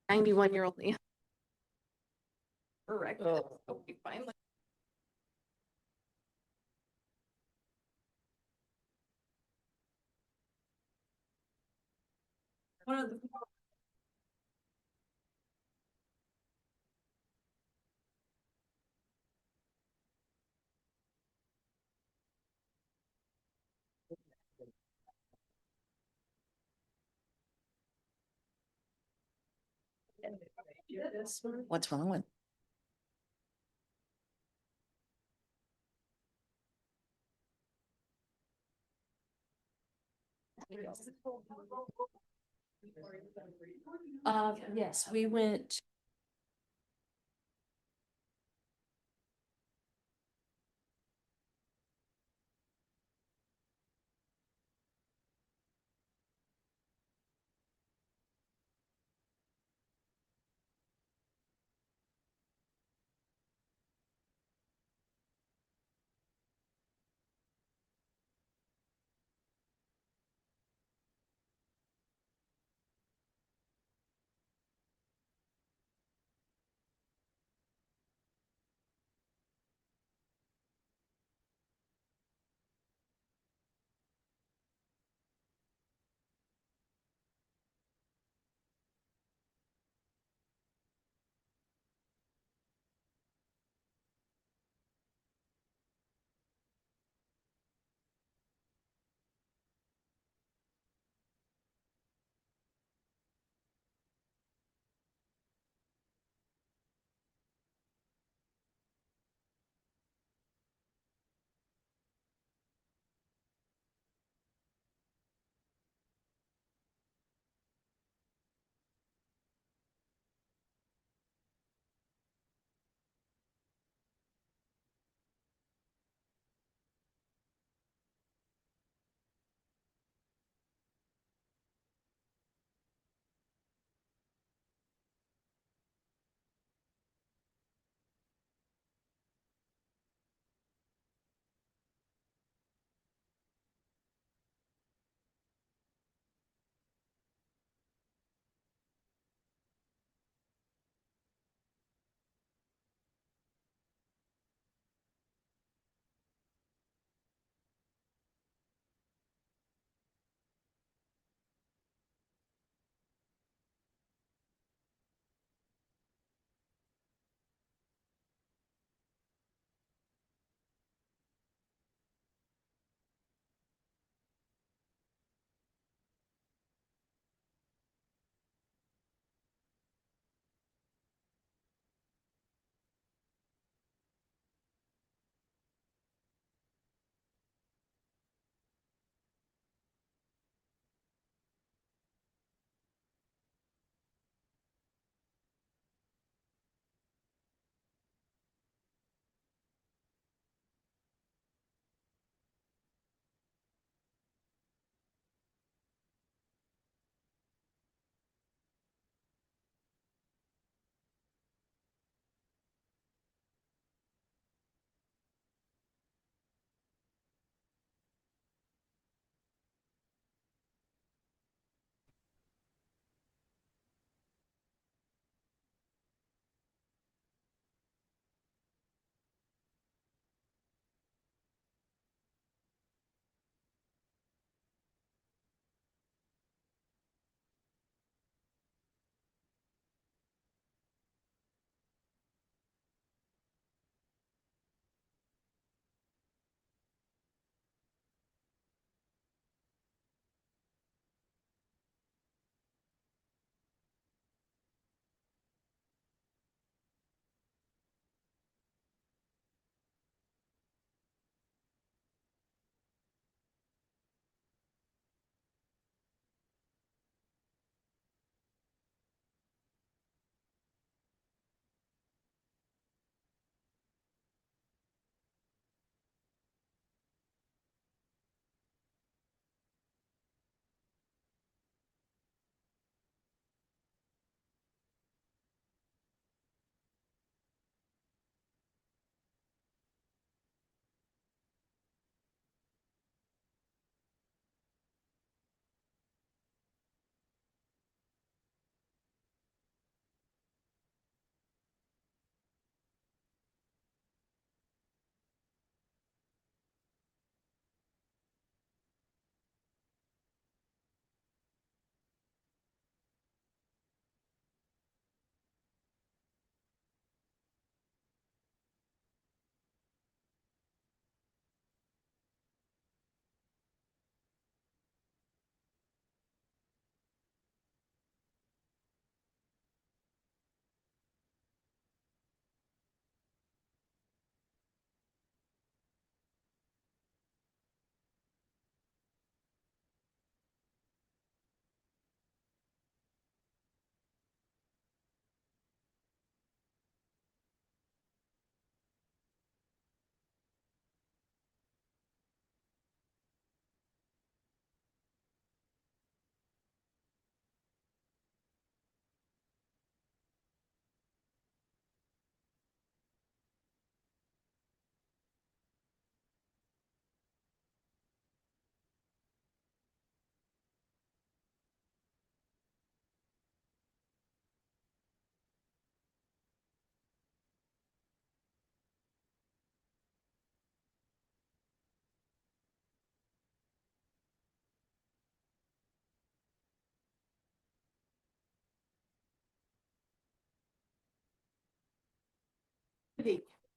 91-year-old Leah. Correct. Oh. Okay, finally. One of the What's wrong with? Yes, we went.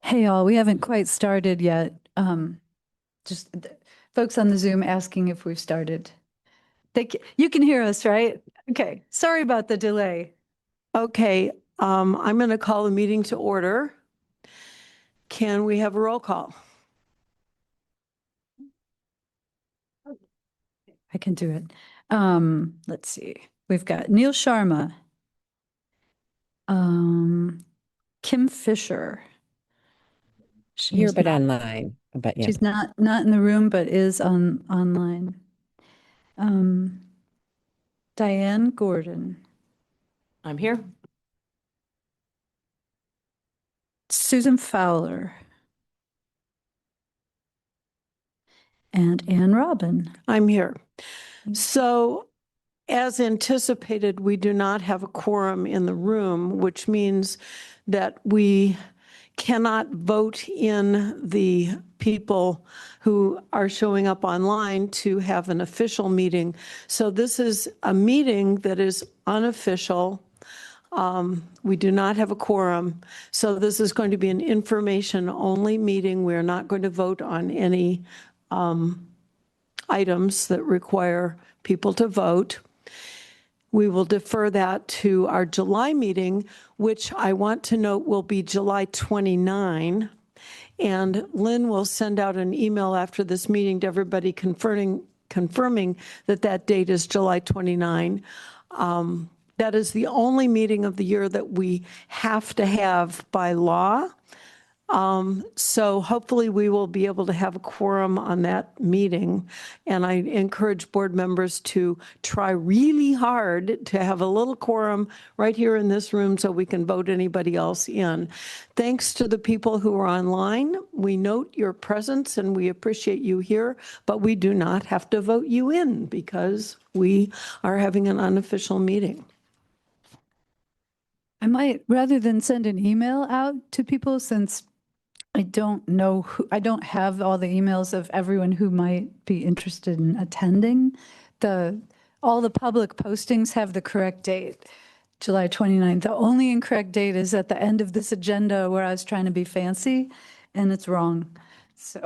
Hey, all, we haven't quite started yet. Folks on the Zoom asking if we've started. You can hear us, right? Okay, sorry about the delay. Okay, I'm going to call the meeting to order. Can we have a roll call? I can do it. Let's see. We've got Neil Sharma, Kim Fisher. Here, but online, but yeah. She's not in the room, but is online. Diane Gordon, I'm here. Susan Fowler, and Ann Robin. I'm here. So as anticipated, we do not have a quorum in the room, which means that we cannot vote in the people who are showing up online to have an official meeting. So this is a meeting that is unofficial. We do not have a quorum. So this is going to be an information-only meeting. We're not going to vote on any items that require people to vote. We will defer that to our July meeting, which I want to note will be July 29. And Lynn will send out an email after this meeting to everybody confirming that that date is July 29. That is the only meeting of the year that we have to have by law. So hopefully we will be able to have a quorum on that meeting. And I encourage board members to try really hard to have a little quorum right here in this room so we can vote anybody else in. Thanks to the people who are online. We note your presence and we appreciate you here, but we do not have to vote you in because we are having an unofficial meeting. I might, rather than send an email out to people, since I don't know I don't have all the emails of everyone who might be interested in attending. All the public postings have the correct date, July 29th. The only incorrect date is at the end of this agenda where I was trying to be fancy and it's wrong. So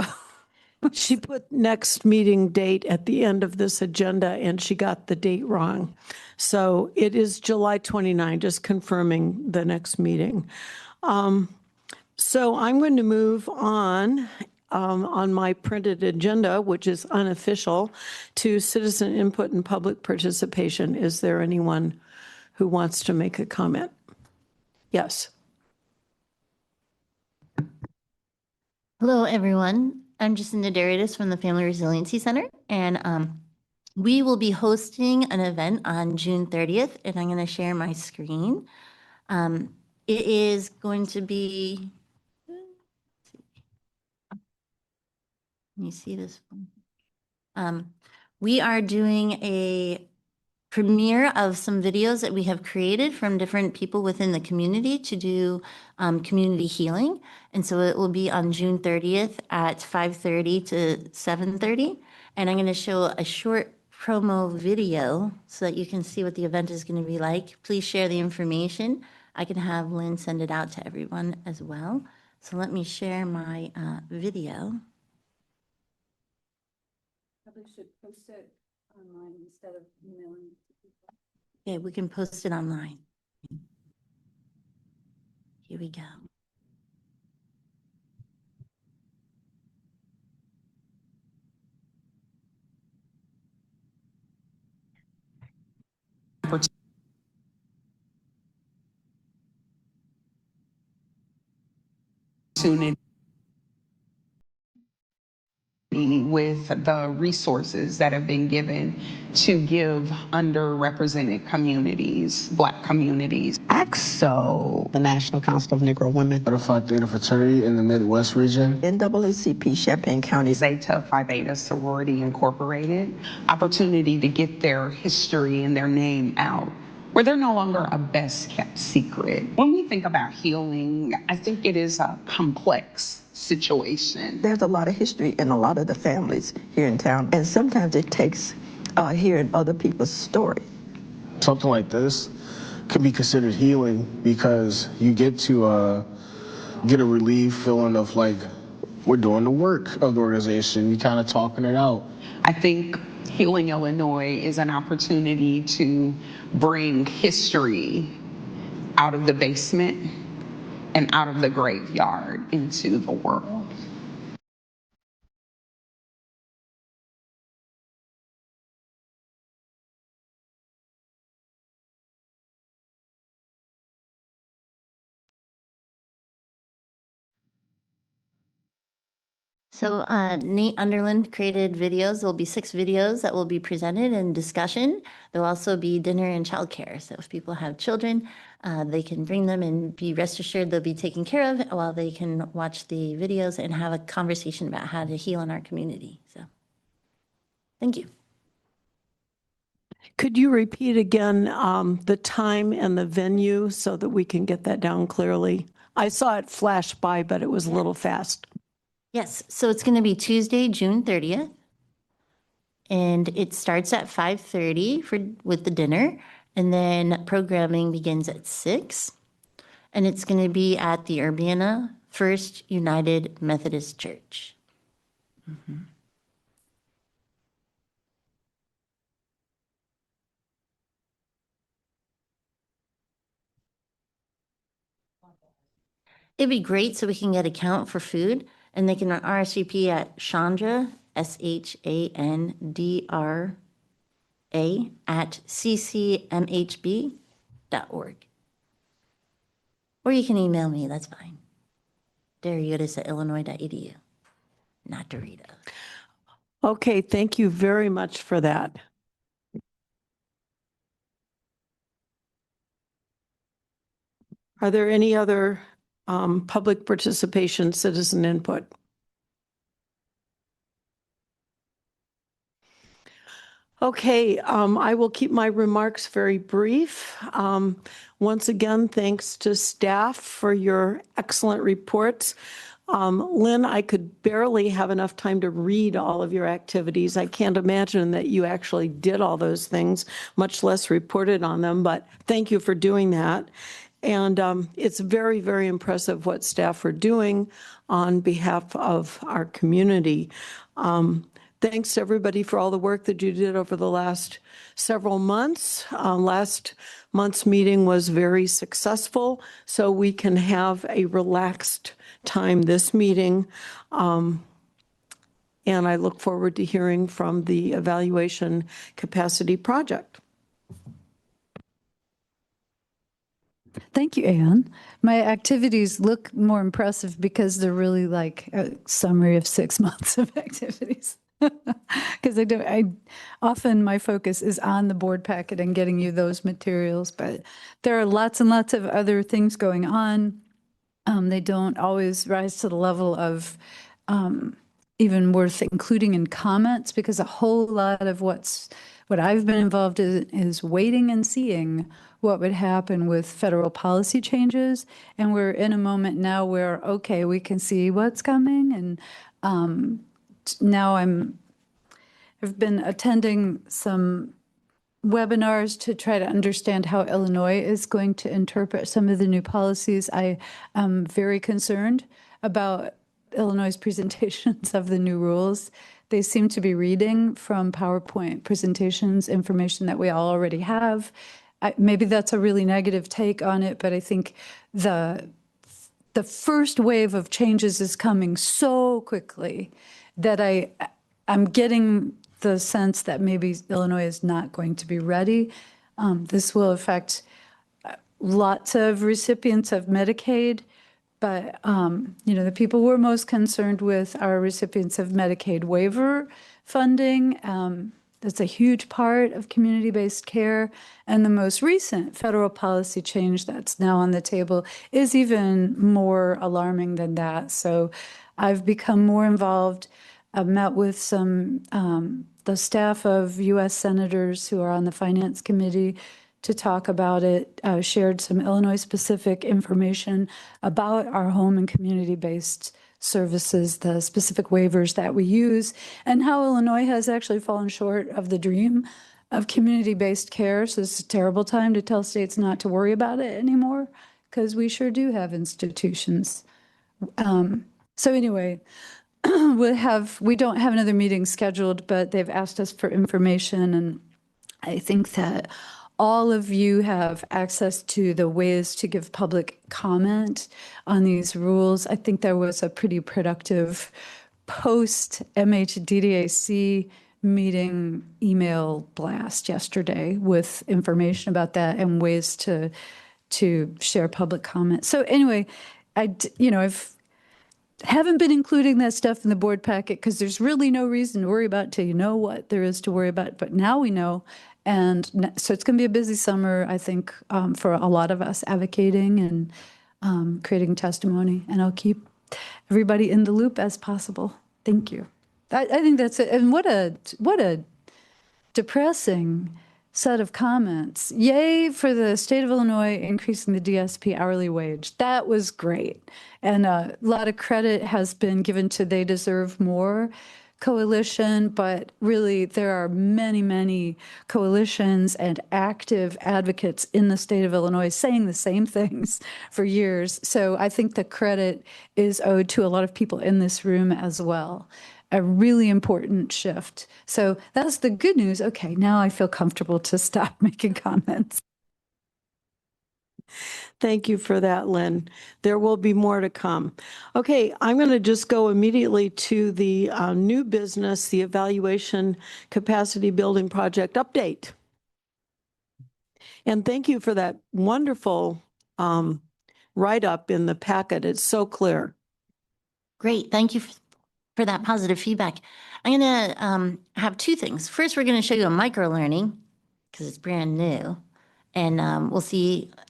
she put next meeting date at the end of this agenda and she got the date wrong. So it is July 29, just confirming the next meeting. So I'm going to move on my printed agenda, which is unofficial, to citizen input and public participation. Is there anyone who wants to make a comment? Yes. Hello, everyone. I'm Jacinda Darius from the Family Resiliency Center, and we will be hosting an event on June 30th, and I'm going to share my screen. It is going to be, can you see this one? We are doing a premiere of some videos that we have created from different people within the community to do community healing. And so it will be on June 30th at 5:30 to 7:30. And I'm going to show a short promo video so that you can see what the event is going to be like. Please share the information. I can have Lynn send it out to everyone as well. So let me share my video. probably should post it online instead of emailing. Okay, we can post it online. Here we go. Opportunity with the resources that have been given to give underrepresented communities, Black communities. ACSO, the National Council of Negro Women, Certified Theta Fraternity in the Midwest region, NAACP Champaign County, Zeta Phi Beta Sorority Incorporated, opportunity to get their history and their name out, where they're no longer a best kept secret. When we think about healing, I think it is a complex situation. There's a lot of history in a lot of the families here in town, and sometimes it takes hearing other people's story. Something like this could be considered healing because you get to get a relief feeling of like we're doing the work of the organization. We kind of talking it out. I think Healing Illinois is an opportunity to bring history out of the basement and out of the graveyard into the world. So Nate Underland created videos. There'll be 6 videos that will be presented in discussion. There'll also be dinner and childcare. So if people have children, they can bring them and be rest assured they'll be taken care of while they can watch the videos and have a conversation about how to heal in our community. So thank you. Could you repeat again the time and the venue so that we can get that down clearly? I saw it flash by, but it was a little fast. Yes, so it's going to be Tuesday, June 30th. And it starts at 5:30 with the dinner, and then programming begins at 6. And it's going to be at the Urbana First United Methodist Church. It'd be great so we can get a count for food, and they can RSVP at Chandra, SHANDRA, at ccmhb.org. Or you can email me, that's fine. Dariutis@illinois.edu, not Dorita. Okay, thank you very much for that. Are there any other public participation, citizen input? Okay, I will keep my remarks very brief. Once again, thanks to staff for your excellent reports. Lynn, I could barely have enough time to read all of your activities. I can't imagine that you actually did all those things, much less reported on them, but thank you for doing that. And it's very, very impressive what staff are doing on behalf of our community. Thanks to everybody for all the work that you did over the last several months. Last month's meeting was very successful, so we can have a relaxed time this meeting. And I look forward to hearing from the Evaluation Capacity Project. Thank you, Anne. My activities look more impressive because they're really like a summary of 6 months of activities. Because often my focus is on the board packet and getting you those materials, but there are lots and lots of other things going on. They don't always rise to the level of even worth including in comments, because a whole lot of what I've been involved in is waiting and seeing what would happen with federal policy changes. And we're in a moment now where, okay, we can see what's coming. And now I've been attending some webinars to try to understand how Illinois is going to interpret some of the new policies. I am very concerned about Illinois' presentations of the new rules. They seem to be reading from PowerPoint presentations, information that we all already have. Maybe that's a really negative take on it, but I think the first wave of changes is coming so quickly that I'm getting the sense that maybe Illinois is not going to be ready. This will affect lots of recipients of Medicaid, but the people we're most concerned with are recipients of Medicaid waiver funding. That's a huge part of community-based care. And the most recent federal policy change that's now on the table is even more alarming than that. So I've become more involved. I've met with some the staff of U.S. senators who are on the Finance Committee to talk about it, shared some Illinois-specific information about our home and community-based services, the specific waivers that we use, and how Illinois has actually fallen short of the dream of community-based care. So it's a terrible time to tell states not to worry about it anymore, because we sure do have institutions So anyway, we don't have another meeting scheduled, but they've asked us for information, and I think that all of you have access to the ways to give public comment on these rules. I think there was a pretty productive post MHDDAC meeting email blast yesterday with information about that and ways to share public comment. So anyway, I've haven't been including that stuff in the board packet because there's really no reason to worry about it till you know what there is to worry about. But now we know. And so it's going to be a busy summer, I think, for a lot of us advocating and creating testimony. And I'll keep everybody in the loop as possible. Thank you. I think that's it. And what a depressing set of comments. Yay for the state of Illinois increasing the DSP hourly wage. That was great. And a lot of credit has been given to They Deserve More coalition, but really there are many, many coalitions and active advocates in the state of Illinois saying the same things for years. So I think the credit is owed to a lot of people in this room as well. A really important shift. So that's the good news. Okay, now I feel comfortable to stop making comments. Thank you for that, Lynn. There will be more to come. Okay, I'm going to just go immediately to the new business, the evaluation capacity building project update. And thank you for that wonderful write-up in the packet. It's so clear. Great. Thank you for that positive feedback. I'm going to have two things. First, we're going to show you a micro-learning because it's brand new. And we'll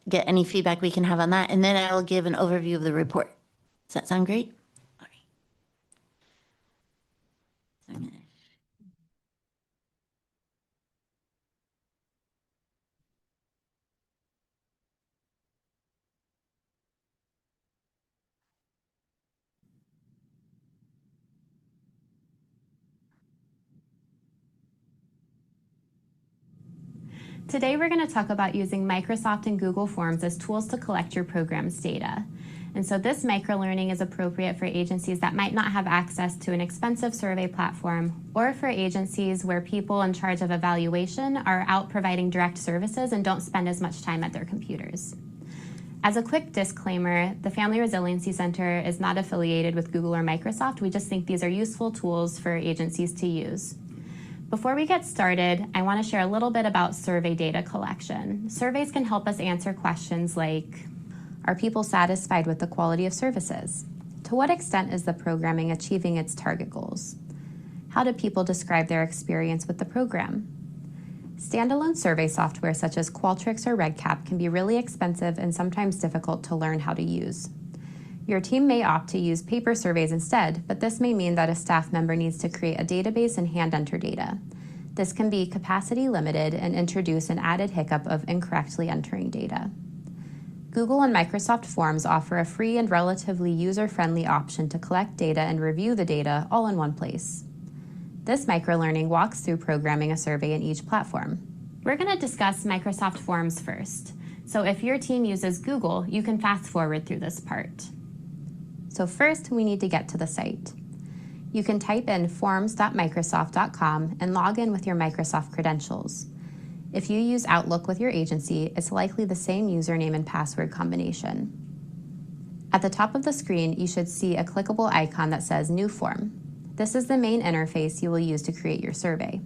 get any feedback we can have on that. And then I'll give an overview of the report. Does that sound great? All right. So Today, we're going to talk about using Microsoft and Google Forms as tools to collect your program's data. And so this microlearning is appropriate for agencies that might not have access to an expensive survey platform, or for agencies where people in charge of evaluation are out providing direct services and don't spend as much time at their computers. As a quick disclaimer, the Family Resiliency Center is not affiliated with Google or Microsoft. We just think these are useful tools for agencies to use. Before we get started, I want to share a little bit about survey data collection. Surveys can help us answer questions like, are people satisfied with the quality of services? To what extent is the programming achieving its target goals? How do people describe their experience with the program? Standalone survey software such as Qualtrics or RedCap can be really expensive and sometimes difficult to learn how to use. Your team may opt to use paper surveys instead, but this may mean that a staff member needs to create a database and hand enter data. This can be capacity limited and introduce an added hiccup of incorrectly entering data. Google and Microsoft Forms offer a free and relatively user-friendly option to collect data and review the data all in one place. This microlearning walks through programming a survey in each platform. We're going to discuss Microsoft Forms first. So if your team uses Google, you can fast forward through this part. So first, we need to get to the site. You can type in forms.microsoft.com and log in with your Microsoft credentials. If you use Outlook with your agency, it's likely the same username and password combination. At the top of the screen, you should see a clickable icon that says New Form. This is the main interface you will use to create your survey.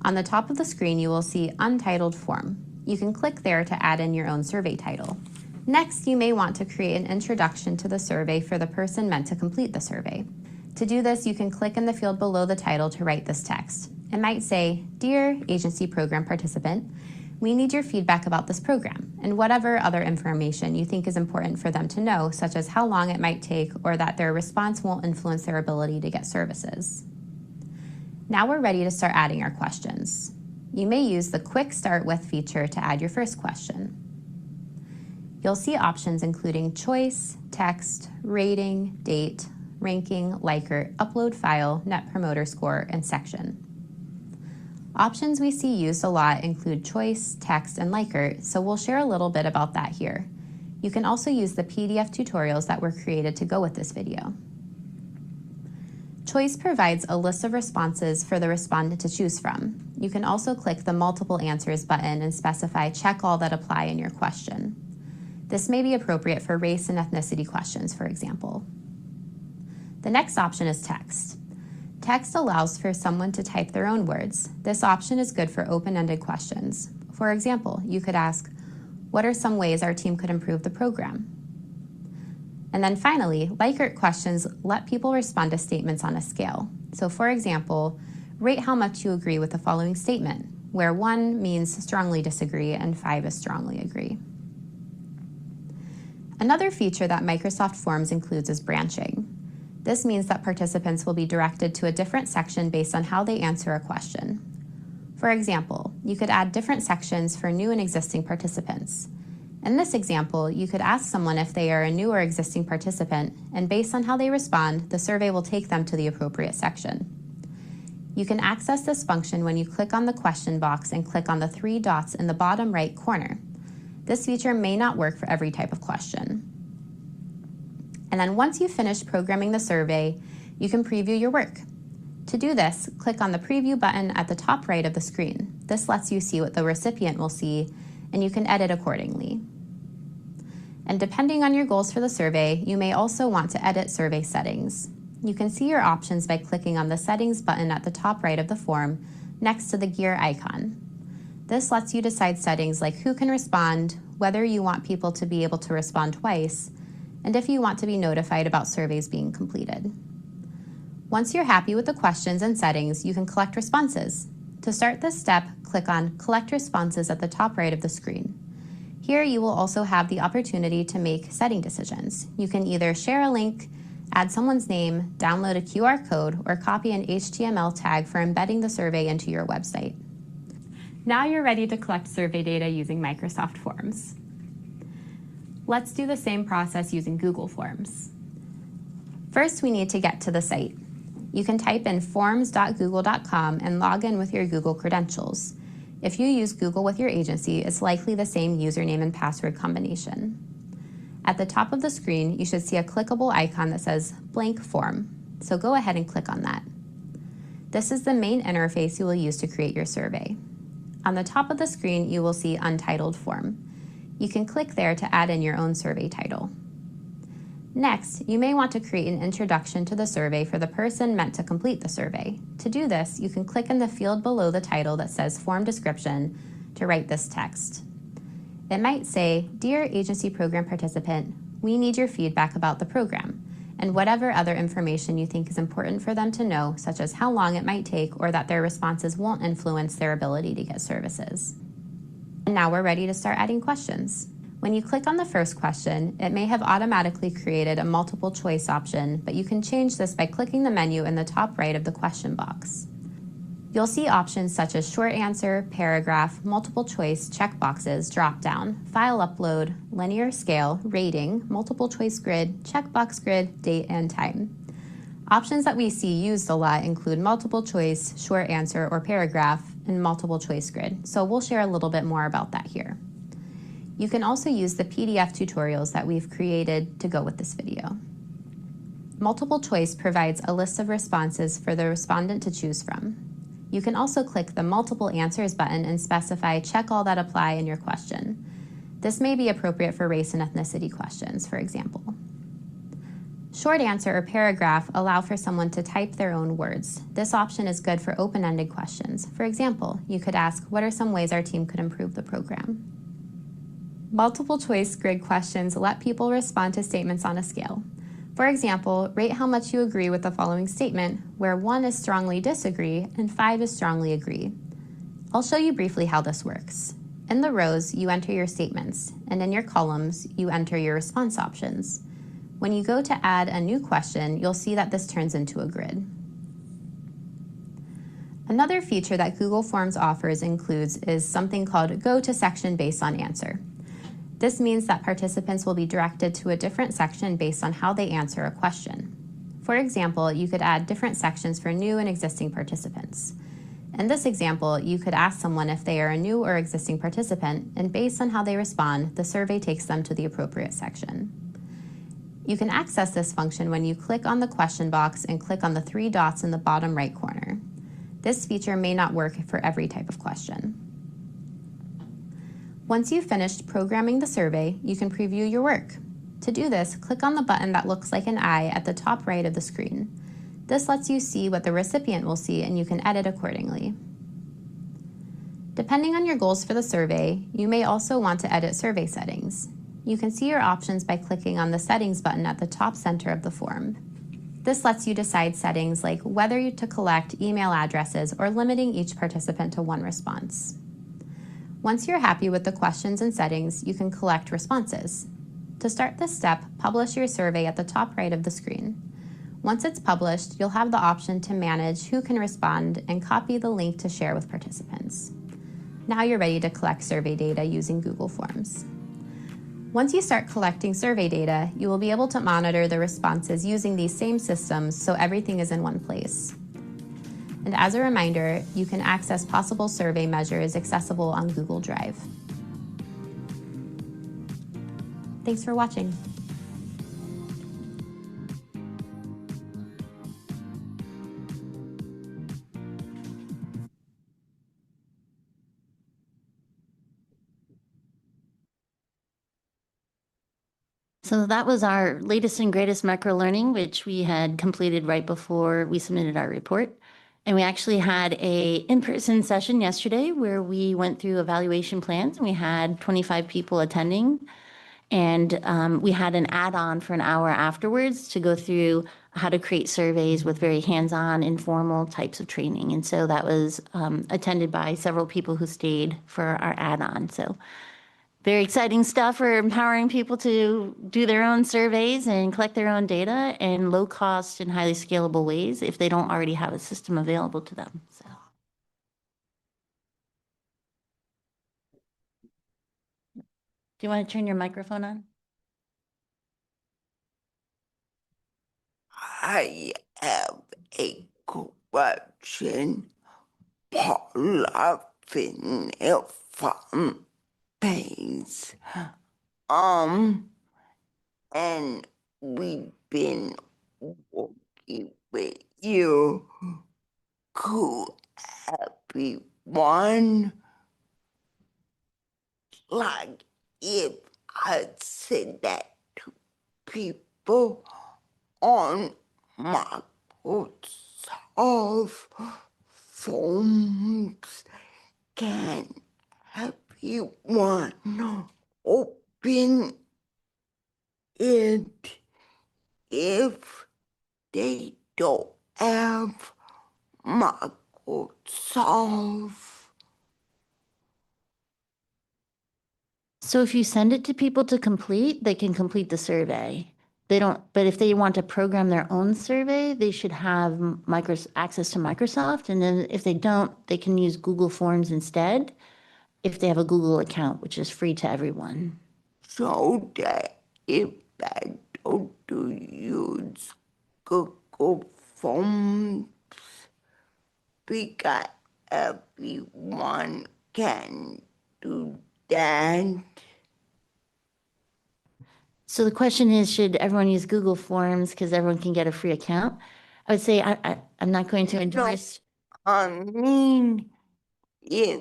On the top of the screen, you will see Untitled Form. You can click there to add in your own survey title. Next, you may want to create an introduction to the survey for the person meant to complete the survey. To do this, you can click in the field below the title to write this text. It might say, Dear Agency Program Participant, we need your feedback about this program, and whatever other information you think is important for them to know, such as how long it might take or that their response won't influence their ability to get services. Now we're ready to start adding our questions. You may use the Quick Start With feature to add your first question. You'll see options including choice, text, rating, date, ranking, Likert, upload file, net promoter score, and section. Options we see used a lot include choice, text, and Likert, so we'll share a little bit about that here. You can also use the PDF tutorials that were created to go with this video. Choice provides a list of responses for the respondent to choose from. You can also click the multiple answers button and specify check all that apply in your question. This may be appropriate for race and ethnicity questions, for example. The next option is text. Text allows for someone to type their own words. This option is good for open-ended questions. For example, you could ask, what are some ways our team could improve the program? And then finally, Likert questions let people respond to statements on a scale. So for example, rate how much you agree with the following statement, where 1 means strongly disagree and 5 is strongly agree. Another feature that Microsoft Forms includes is branching. This means that participants will be directed to a different section based on how they answer a question. For example, you could add different sections for new and existing participants. In this example, you could ask someone if they are a new or existing participant, and based on how they respond, the survey will take them to the appropriate section. You can access this function when you click on the question box and click on the 3 dots in the bottom right corner. This feature may not work for every type of question. And then once you've finished programming the survey, you can preview your work. To do this, click on the preview button at the top right of the screen. This lets you see what the recipient will see, and you can edit accordingly. And depending on your goals for the survey, you may also want to edit survey settings. You can see your options by clicking on the settings button at the top right of the form next to the gear icon. This lets you decide settings like who can respond, whether you want people to be able to respond twice, and if you want to be notified about surveys being completed. Once you're happy with the questions and settings, you can collect responses. To start this step, click on Collect Responses at the top right of the screen. Here you will also have the opportunity to make setting decisions. You can either share a link, add someone's name, download a QR code, or copy an HTML tag for embedding the survey into your website. Now you're ready to collect survey data using Microsoft Forms. Let's do the same process using Google Forms. First, we need to get to the site. You can type in forms.google.com and log in with your Google credentials. If you use Google with your agency, it's likely the same username and password combination. At the top of the screen, you should see a clickable icon that says Blank Form, so go ahead and click on that. This is the main interface you will use to create your survey. On the top of the screen, you will see Untitled Form. You can click there to add in your own survey title. Next, you may want to create an introduction to the survey for the person meant to complete the survey. To do this, you can click in the field below the title that says Form Description to write this text. It might say, Dear Agency Program Participant, we need your feedback about the program, and whatever other information you think is important for them to know, such as how long it might take or that their responses won't influence their ability to get services. And now we're ready to start adding questions. When you click on the first question, it may have automatically created a multiple choice option, but you can change this by clicking the menu in the top right of the question box. You'll see options such as short answer, paragraph, multiple choice, checkboxes, drop-down, file upload, linear scale, rating, multiple choice grid, checkbox grid, date, and time. Options that we see used a lot include multiple choice, short answer, or paragraph, and multiple choice grid, so we'll share a little bit more about that here. You can also use the PDF tutorials that we've created to go with this video. Multiple choice provides a list of responses for the respondent to choose from. You can also click the multiple answers button and specify check all that apply in your question. This may be appropriate for race and ethnicity questions, for example. Short answer or paragraph allow for someone to type their own words. This option is good for open-ended questions. For example, you could ask, what are some ways our team could improve the program? Multiple choice grid questions let people respond to statements on a scale. For example, rate how much you agree with the following statement, where 1 is strongly disagree and 5 is strongly agree. I'll show you briefly how this works. In the rows, you enter your statements, and in your columns, you enter your response options. When you go to add a new question, you'll see that this turns into a grid. Another feature that Google Forms offers is something called Go to Section Based on Answer. This means that participants will be directed to a different section based on how they answer a question. For example, you could add different sections for new and existing participants. In this example, you could ask someone if they are a new or existing participant, and based on how they respond, the survey takes them to the appropriate section. You can access this function when you click on the question box and click on the 3 dots in the bottom right corner. This feature may not work for every type of question. Once you've finished programming the survey, you can preview your work. To do this, click on the button that looks like an eye at the top right of the screen. This lets you see what the recipient will see, and you can edit accordingly. Depending on your goals for the survey, you may also want to edit survey settings. You can see your options by clicking on the Settings button at the top center of the form. This lets you decide settings like whether to collect email addresses or limiting each participant to 1 response. Once you're happy with the questions and settings, you can collect responses. To start this step, publish your survey at the top right of the screen. Once it's published, you'll have the option to manage who can respond and copy the link to share with participants. Now you're ready to collect survey data using Google Forms. Once you start collecting survey data, you will be able to monitor the responses using these same systems so everything is in one place. And as a reminder, you can access possible survey measures accessible on Google Drive. Thanks for watching. So that was our latest and greatest microlearning, which we had completed right before we submitted our report. And we actually had a in-person session yesterday where we went through evaluation plans, and we had 25 people attending. And we had an add-on for an hour afterwards to go through how to create surveys with very hands-on, informal types of training. And so that was attended by several people who stayed for our add-on. So very exciting stuff for empowering people to do their own surveys and collect their own data in low cost and highly scalable ways if they don't already have a system available to them. So. Do you want to turn your microphone on? I have a question. Paraffin from pains. And we've been working with you. Could everyone, like if I said that to people on Microsoft Forms, can everyone open it if they don't have Microsoft? So if you send it to people to complete, they can complete the survey. They don't, but if they want to program their own survey, they should have access to Microsoft. And then if they don't, they can use Google Forms instead if they have a Google account, which is free to everyone. So that if I don't use Google Forms, because everyone can do that. So the question is, should everyone use Google Forms because everyone can get a free account? I would say I'm not going to endorse. No, I mean, if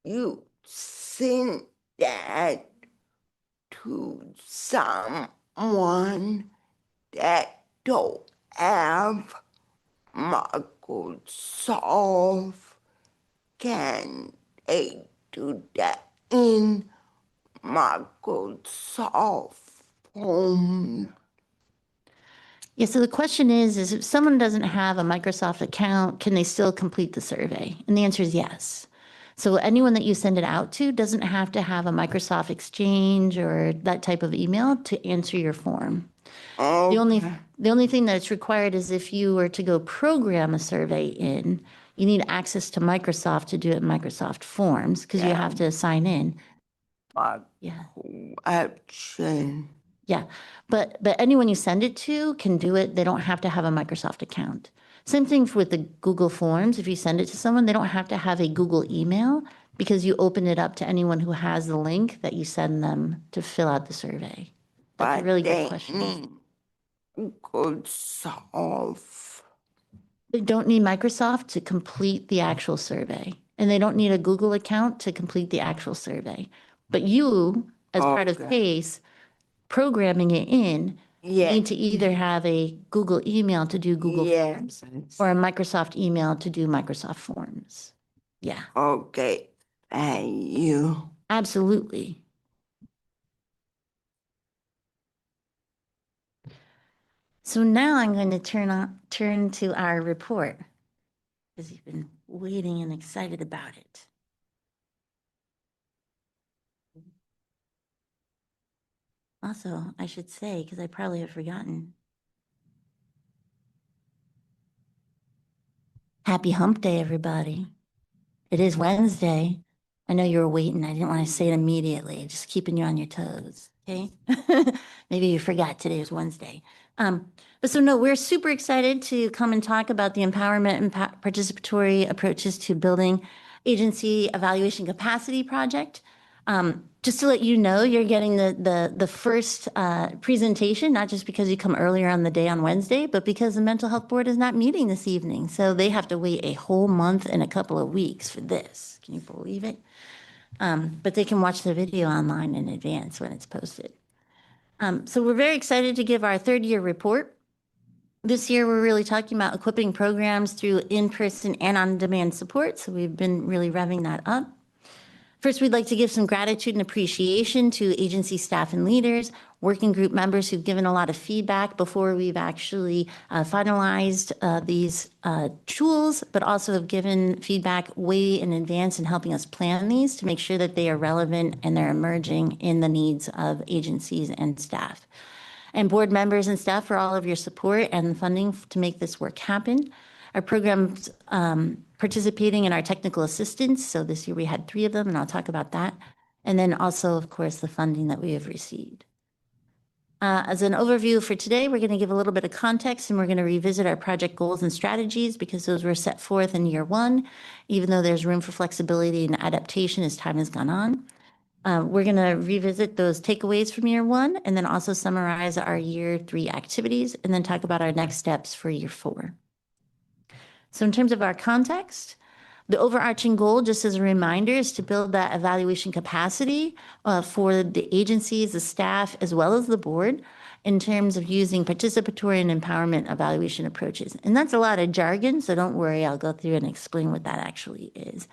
you send that to someone that don't have Microsoft, can they do that in Microsoft Forms? Yeah, so the question is if someone doesn't have a Microsoft account, can they still complete the survey? And the answer is yes. So anyone that you send it out to doesn't have to have a Microsoft Exchange or that type of email to answer your form. Okay. The only thing that's required is if you were to go program a survey in, you need access to Microsoft to do it in Microsoft Forms because you have to sign in. Yeah. Action. Yeah, but anyone you send it to can do it. They don't have to have a Microsoft account. Same thing with the Google Forms. If you send it to someone, they don't have to have a Google email because you open it up to anyone who has the link that you send them to fill out the survey. That's a But really good they question. need Microsoft. They don't need Microsoft to complete the actual survey, and they don't need a Google account to complete the actual survey. But you, as part of Okay. PACE, programming it in, Yeah. need to either have a Google email to do Google Yeah. Forms or a Microsoft email to do Microsoft Forms. Yeah, Okay. Thank you. absolutely. So now I'm going to turn to our report because you've been waiting and excited about it. Also, I should say, because I probably have forgotten, happy hump day, everybody. It is Wednesday. I know you were waiting. I didn't want to say it immediately, just keeping you on your toes, okay? Maybe you forgot today was Wednesday. But so no, we're super excited to come and talk about the empowerment and participatory approaches to building agency evaluation capacity project. Just to let you know, you're getting the first presentation, not just because you come earlier on the day on Wednesday, but because the Mental Health Board is not meeting this evening. So they have to wait a whole month and a couple of weeks for this. Can you believe it? But they can watch the video online in advance when it's posted. So we're very excited to give our third year report. This year, we're really talking about equipping programs through in-person and on-demand support. So we've been really revving that up. First, we'd like to give some gratitude and appreciation to agency staff and leaders, working group members who've given a lot of feedback before we've actually finalized these tools, but also have given feedback way in advance in helping us plan these to make sure that they are relevant and they're emerging in the needs of agencies and staff. And board members and staff for all of your support and funding to make this work happen. Our programs participating in our technical assistance. So this year we had 3 of them, and I'll talk about that. And then also, of course, the funding that we have received. As an overview for today, we're going to give a little bit of context, and we're going to revisit our project goals and strategies because those were set forth in year 1, even though there's room for flexibility and adaptation as time has gone on. We're going to revisit those takeaways from year 1 and then also summarize our year 3 activities and then talk about our next steps for year 4. So in terms of our context, the overarching goal, just as a reminder, is to build that evaluation capacity for the agencies, the staff, as well as the board in terms of using participatory and empowerment evaluation approaches. And that's a lot of jargon, so don't worry, I'll go through and explain what that actually is.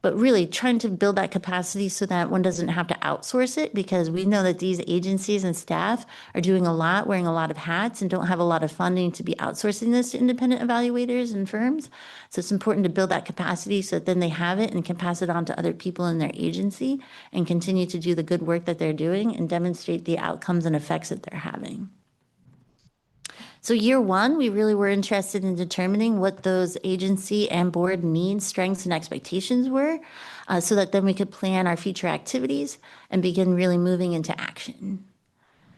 But really trying to build that capacity so that one doesn't have to outsource it, because we know that these agencies and staff are doing a lot, wearing a lot of hats, and don't have a lot of funding to be outsourcing this to independent evaluators and firms. So it's important to build that capacity so that then they have it and can pass it on to other people in their agency and continue to do the good work that they're doing and demonstrate the outcomes and effects that they're having. So year 1, we really were interested in determining what those agency and board needs, strengths, and expectations were, so that then we could plan our future activities and begin really moving into action.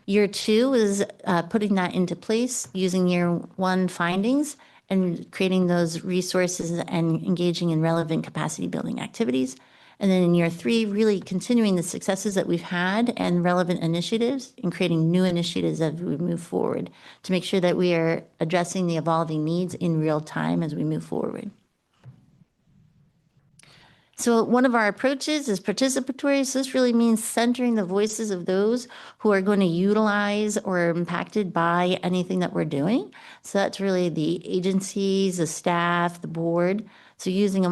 Year 2 is putting that into place using year 1 findings and creating those resources and engaging in relevant capacity building activities. And then in year 3, really continuing the successes that we've had and relevant initiatives and creating new initiatives as we move forward to make sure that we are addressing the evolving needs in real time as we move forward. So one of our approaches is participatory. So this really means centering the voices of those who are going to utilize or are impacted by anything that we're doing. So that's really the agencies, the staff, the board. So using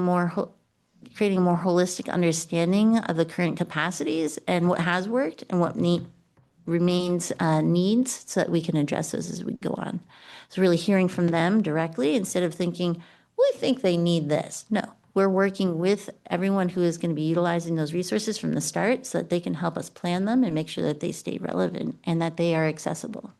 creating a more holistic understanding of the current capacities and what has worked and what remains needs so that we can address those as we go on. So really hearing from them directly instead of thinking, we think they need this. No, we're working with everyone who is going to be utilizing those resources from the start so that they can help us plan them and make sure that they stay relevant and that they are accessible.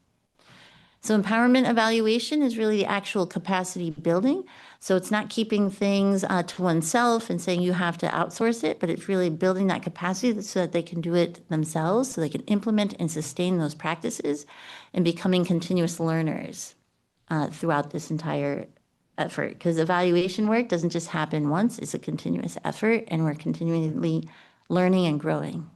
So empowerment evaluation is really the actual capacity building. So it's not keeping things to oneself and saying you have to outsource it, but it's really building that capacity so that they can do it themselves, so they can implement and sustain those practices and becoming continuous learners throughout this entire effort, because evaluation work doesn't just happen once, it's a continuous effort, and we're continually learning and growing.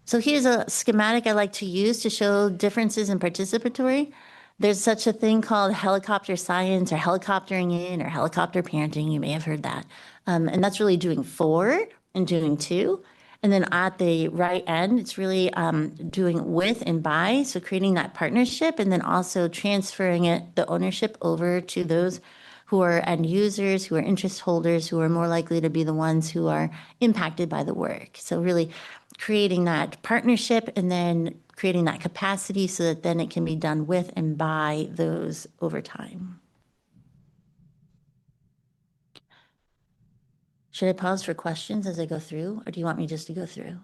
So here's a schematic I like to use to show differences in participatory. There's such a thing called helicopter science or helicoptering in or helicopter parenting. You may have heard that. And that's really doing forward and doing to. And then at the right end, it's really doing with and by. So creating that partnership and then also transferring the ownership over to those who are end users, who are interest holders, who are more likely to be the ones who are impacted by the work. So really creating that partnership and then creating that capacity so that then it can be done with and by those over time. Should I pause for questions as I go through, or do you want me just to go through?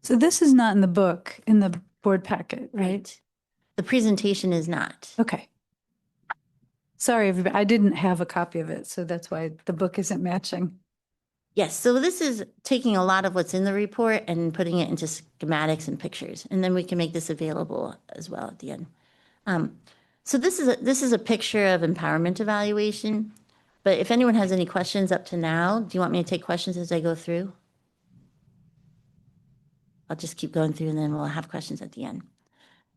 So this is not in the book, in the board packet, right? The presentation is not. Okay. Sorry, everybody, I didn't have a copy of it, so that's why the book isn't matching. Yes, so this is taking a lot of what's in the report and putting it into schematics and pictures, and then we can make this available as well at the end. So this is a picture of empowerment evaluation, but if anyone has any questions up to now, do you want me to take questions as I go through? I'll just keep going through and then we'll have questions at the end.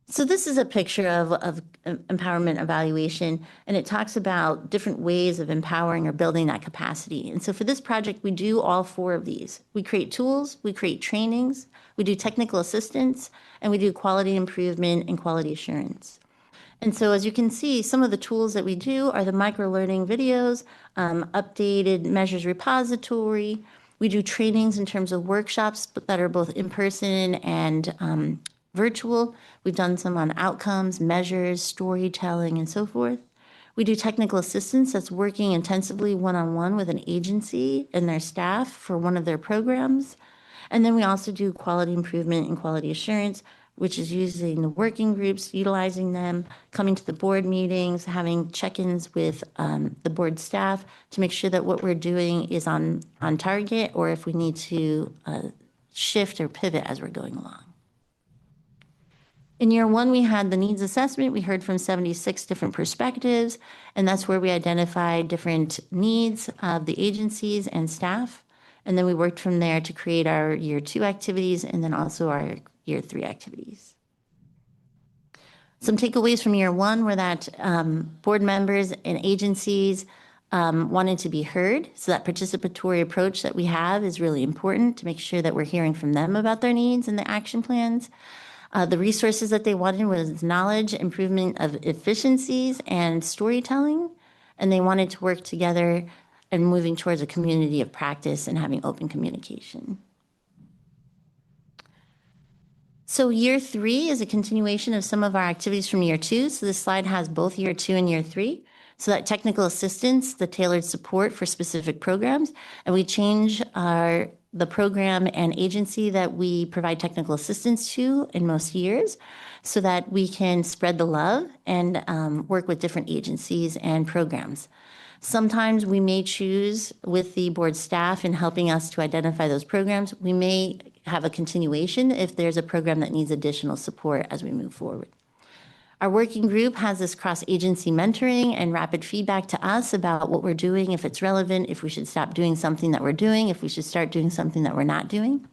So this is a picture of empowerment evaluation, and it talks about different ways of empowering or building that capacity. And so for this project, we do all 4 of these. We create tools, we create trainings, we do technical assistance, and we do quality improvement and quality assurance. And so as you can see, some of the tools that we do are the micro-learning videos, updated measures repository. We do trainings in terms of workshops that are both in person and virtual. We've done some on outcomes, measures, storytelling, and so forth. We do technical assistance that's working intensively one-on-one with an agency and their staff for one of their programs. And then we also do quality improvement and quality assurance, which is using the working groups, utilizing them, coming to the board meetings, having check-ins with the board staff to make sure that what we're doing is on target, or if we need to shift or pivot as we're going along. In year 1, we had the needs assessment. We heard from 76 different perspectives, and that's where we identified different needs of the agencies and staff. And then we worked from there to create our year 2 activities and then also our year 3 activities. Some takeaways from year 1 were that board members and agencies wanted to be heard. So that participatory approach that we have is really important to make sure that we're hearing from them about their needs and the action plans. The resources that they wanted was knowledge, improvement of efficiencies, and storytelling. And they wanted to work together and moving towards a community of practice and having open communication. So year 3 is a continuation of some of our activities from year 2. So this slide has both year 2 and year 3. So that technical assistance, the tailored support for specific programs, and we change the program and agency that we provide technical assistance to in most years so that we can spread the love and work with different agencies and programs. Sometimes we may choose with the board staff in helping us to identify those programs. We may have a continuation if there's a program that needs additional support as we move forward. Our working group has this cross-agency mentoring and rapid feedback to us about what we're doing, if it's relevant, if we should stop doing something that we're doing, if we should start doing something that we're not doing.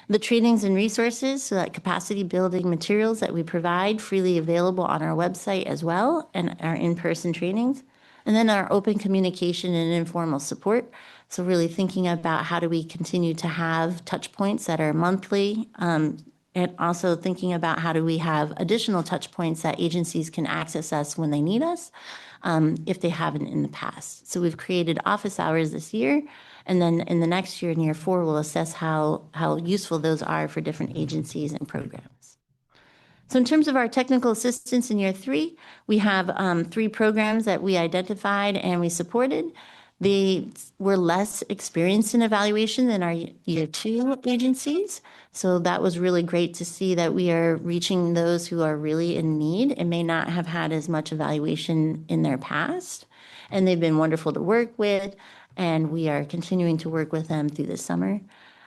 The trainings and resources, so that capacity building materials that we provide freely available on our website as well, and our in-person trainings. And then our open communication and informal support. So really thinking about how do we continue to have touch points that are monthly, and also thinking about how do we have additional touch points that agencies can access us when they need us, if they haven't in the past. So we've created office hours this year, and then in the next year, in year 4, we'll assess how useful those are for different agencies and programs. So in terms of our technical assistance in year 3, we have 3 programs that we identified and we supported. They were less experienced in evaluation than our year 2 agencies. So that was really great to see that we are reaching those who are really in need and may not have had as much evaluation in their past. And they've been wonderful to work with, and we are continuing to work with them through the summer.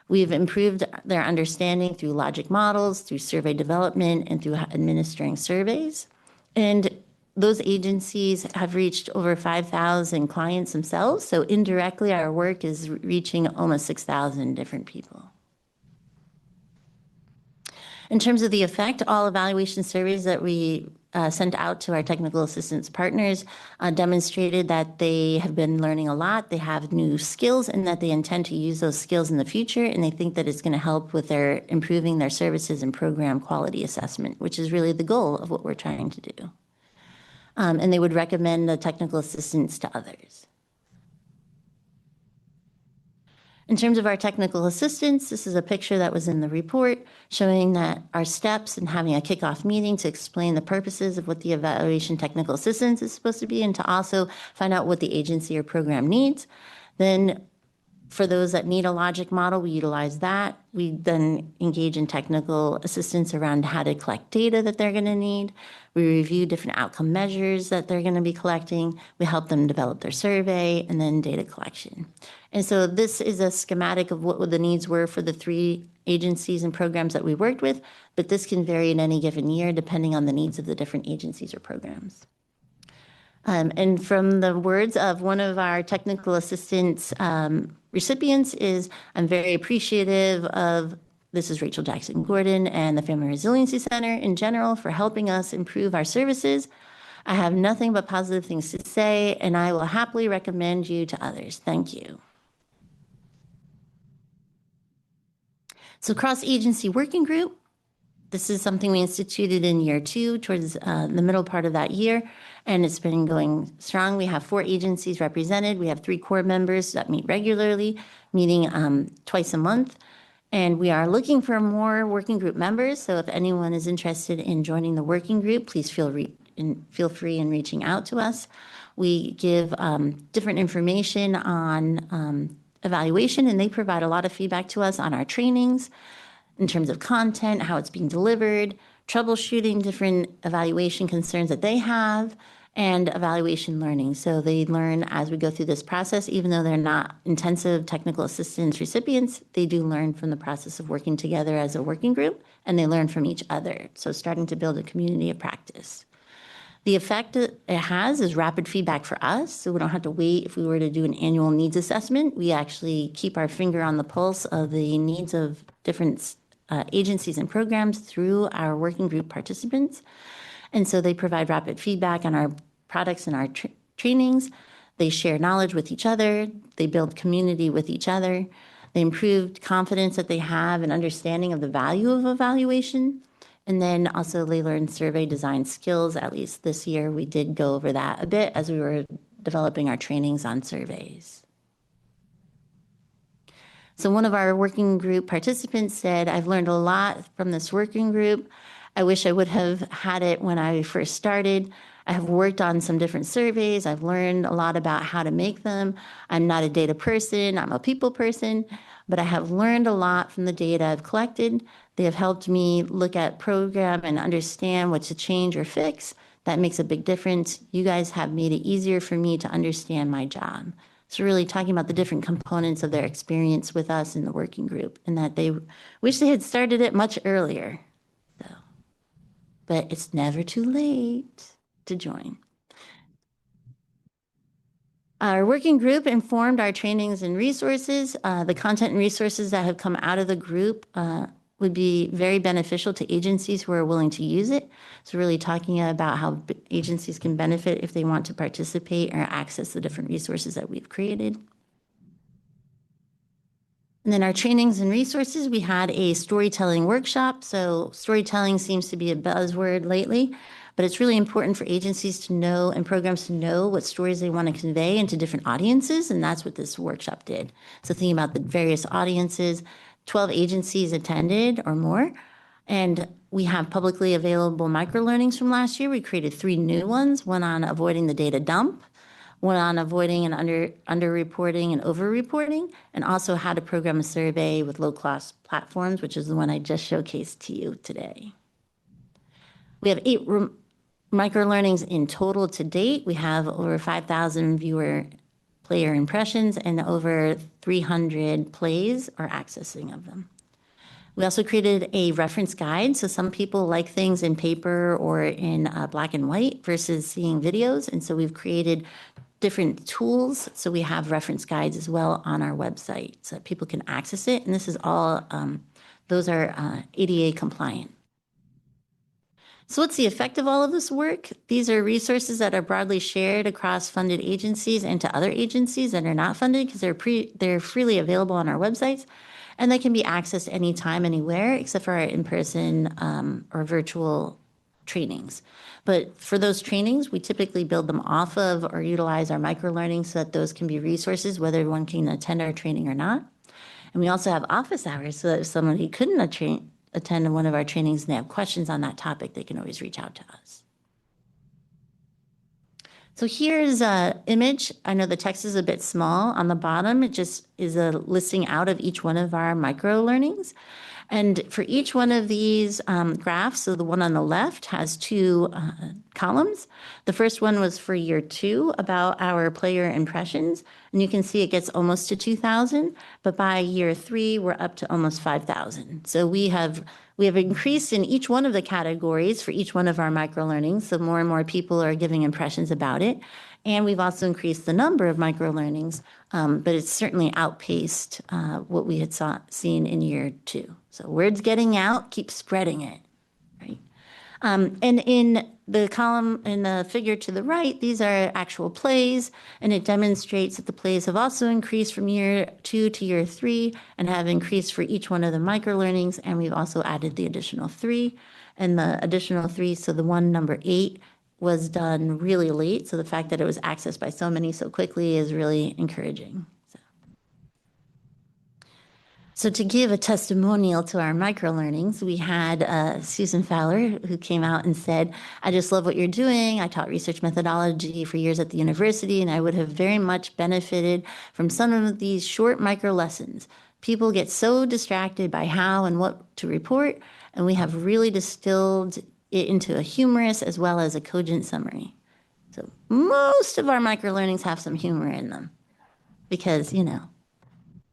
We've improved their understanding through logic models, through survey development, and through administering surveys. And those agencies have reached over 5,000 clients themselves. So indirectly, our work is reaching almost 6,000 different people. In terms of the effect, all evaluation surveys that we sent out to our technical assistance partners demonstrated that they have been learning a lot, they have new skills, and that they intend to use those skills in the future, and they think that it's going to help with their improving their services and program quality assessment, which is really the goal of what we're trying to do. And they would recommend the technical assistance to others. In terms of our technical assistance, this is a picture that was in the report showing that our steps and having a kickoff meeting to explain the purposes of what the evaluation technical assistance is supposed to be and to also find out what the agency or program needs. Then for those that need a logic model, we utilize that. We then engage in technical assistance around how to collect data that they're going to need. We review different outcome measures that they're going to be collecting. We help them develop their survey and then data collection. And so this is a schematic of what the needs were for the 3 agencies and programs that we worked with, but this can vary in any given year depending on the needs of the different agencies or programs. And from the words of one of our technical assistance recipients is, I'm very appreciative of, this is Rachel Jackson Gordon and the Family Resiliency Center in general for helping us improve our services. I have nothing but positive things to say, and I will happily recommend you to others. Thank you. So cross-agency working group. This is something we instituted in year 2 towards the middle part of that year, and it's been going strong. We have 4 agencies represented. We have 3 core members that meet regularly, meeting twice a month. And we are looking for more working group members. So if anyone is interested in joining the working group, please feel free in reaching out to us. We give different information on evaluation, and they provide a lot of feedback to us on our trainings in terms of content, how it's being delivered, troubleshooting different evaluation concerns that they have, and evaluation learning. So they learn as we go through this process, even though they're not intensive technical assistance recipients, they do learn from the process of working together as a working group, and they learn from each other. So starting to build a community of practice. The effect it has is rapid feedback for us, so we don't have to wait if we were to do an annual needs assessment. We actually keep our finger on the pulse of the needs of different agencies and programs through our working group participants. And so they provide rapid feedback on our products and our trainings. They share knowledge with each other. They build community with each other. They improve confidence that they have and understanding of the value of evaluation. And then also they learn survey design skills. At least this year, we did go over that a bit as we were developing our trainings on surveys. So one of our working group participants said, I've learned a lot from this working group. I wish I would have had it when I first started. I have worked on some different surveys. I've learned a lot about how to make them. I'm not a data person, I'm a people person, but I have learned a lot from the data I've collected. They have helped me look at program and understand what to change or fix. That makes a big difference. You guys have made it easier for me to understand my job. So really talking about the different components of their experience with us in the working group, and that they wish they had started it much earlier. So, but it's never too late to join. Our working group informed our trainings and resources. The content and resources that have come out of the group would be very beneficial to agencies who are willing to use it. So really talking about how agencies can benefit if they want to participate or access the different resources that we've created. And then our trainings and resources, we had a storytelling workshop. So storytelling seems to be a buzzword lately, but it's really important for agencies to know and programs to know what stories they want to convey into different audiences. And that's what this workshop did. So thinking about the various audiences, 12 agencies attended or more. And we have publicly available microlearnings from last year. We created 3 new ones, one on avoiding the data dump, one on avoiding and under-reporting and over-reporting, and also how to program a survey with low-cost platforms, which is the one I just showcased to you today. We have 8 microlearnings in total to date. We have over 5,000 player impressions and over 300 plays or accessing of them. We also created a reference guide. So some people like things in paper or in black and white versus seeing videos. And so we've created different tools. So we have reference guides as well on our website so that people can access it. And this is all, those are ADA compliant. So what's the effect of all of this work? These are resources that are broadly shared across funded agencies and to other agencies that are not funded because they're freely available on our websites, and they can be accessed anytime, anywhere, except for our in-person or virtual trainings. But for those trainings, we typically build them off of or utilize our microlearning so that those can be resources, whether one can attend our training or not. And we also have office hours so that if somebody couldn't attend one of our trainings and they have questions on that topic, they can always reach out to us. So here's an image. I know the text is a bit small. On the bottom, it just is a listing out of each one of our micro learnings. And for each one of these graphs, so the one on the left has two columns. The first one was for year 2 about our player impressions. And you can see it gets almost to 2,000, but by year 3, we're up to almost 5,000. So we have increased in each one of the categories for each one of our microlearnings. So more and more people are giving impressions about it. And we've also increased the number of microlearnings, but it's certainly outpaced what we had seen in year 2. So word's getting out, keep spreading it, right? And in the column, in the figure to the right, these are actual plays, and it demonstrates that the plays have also increased from year 2 to year 3 and have increased for each one of the microlearnings, and we've also added the additional 3. And the additional 3, so the one number 8, was done really late. So the fact that it was accessed by so many so quickly is really encouraging. So to give a testimonial to our microlearnings, we had Susan Fowler who came out and said, I just love what you're doing. I taught research methodology for years at the university, and I would have very much benefited from some of these short micro lessons. People get so distracted by how and what to report, and we have really distilled it into a humorous as well as a cogent summary. So most of our microlearnings have some humor in them because,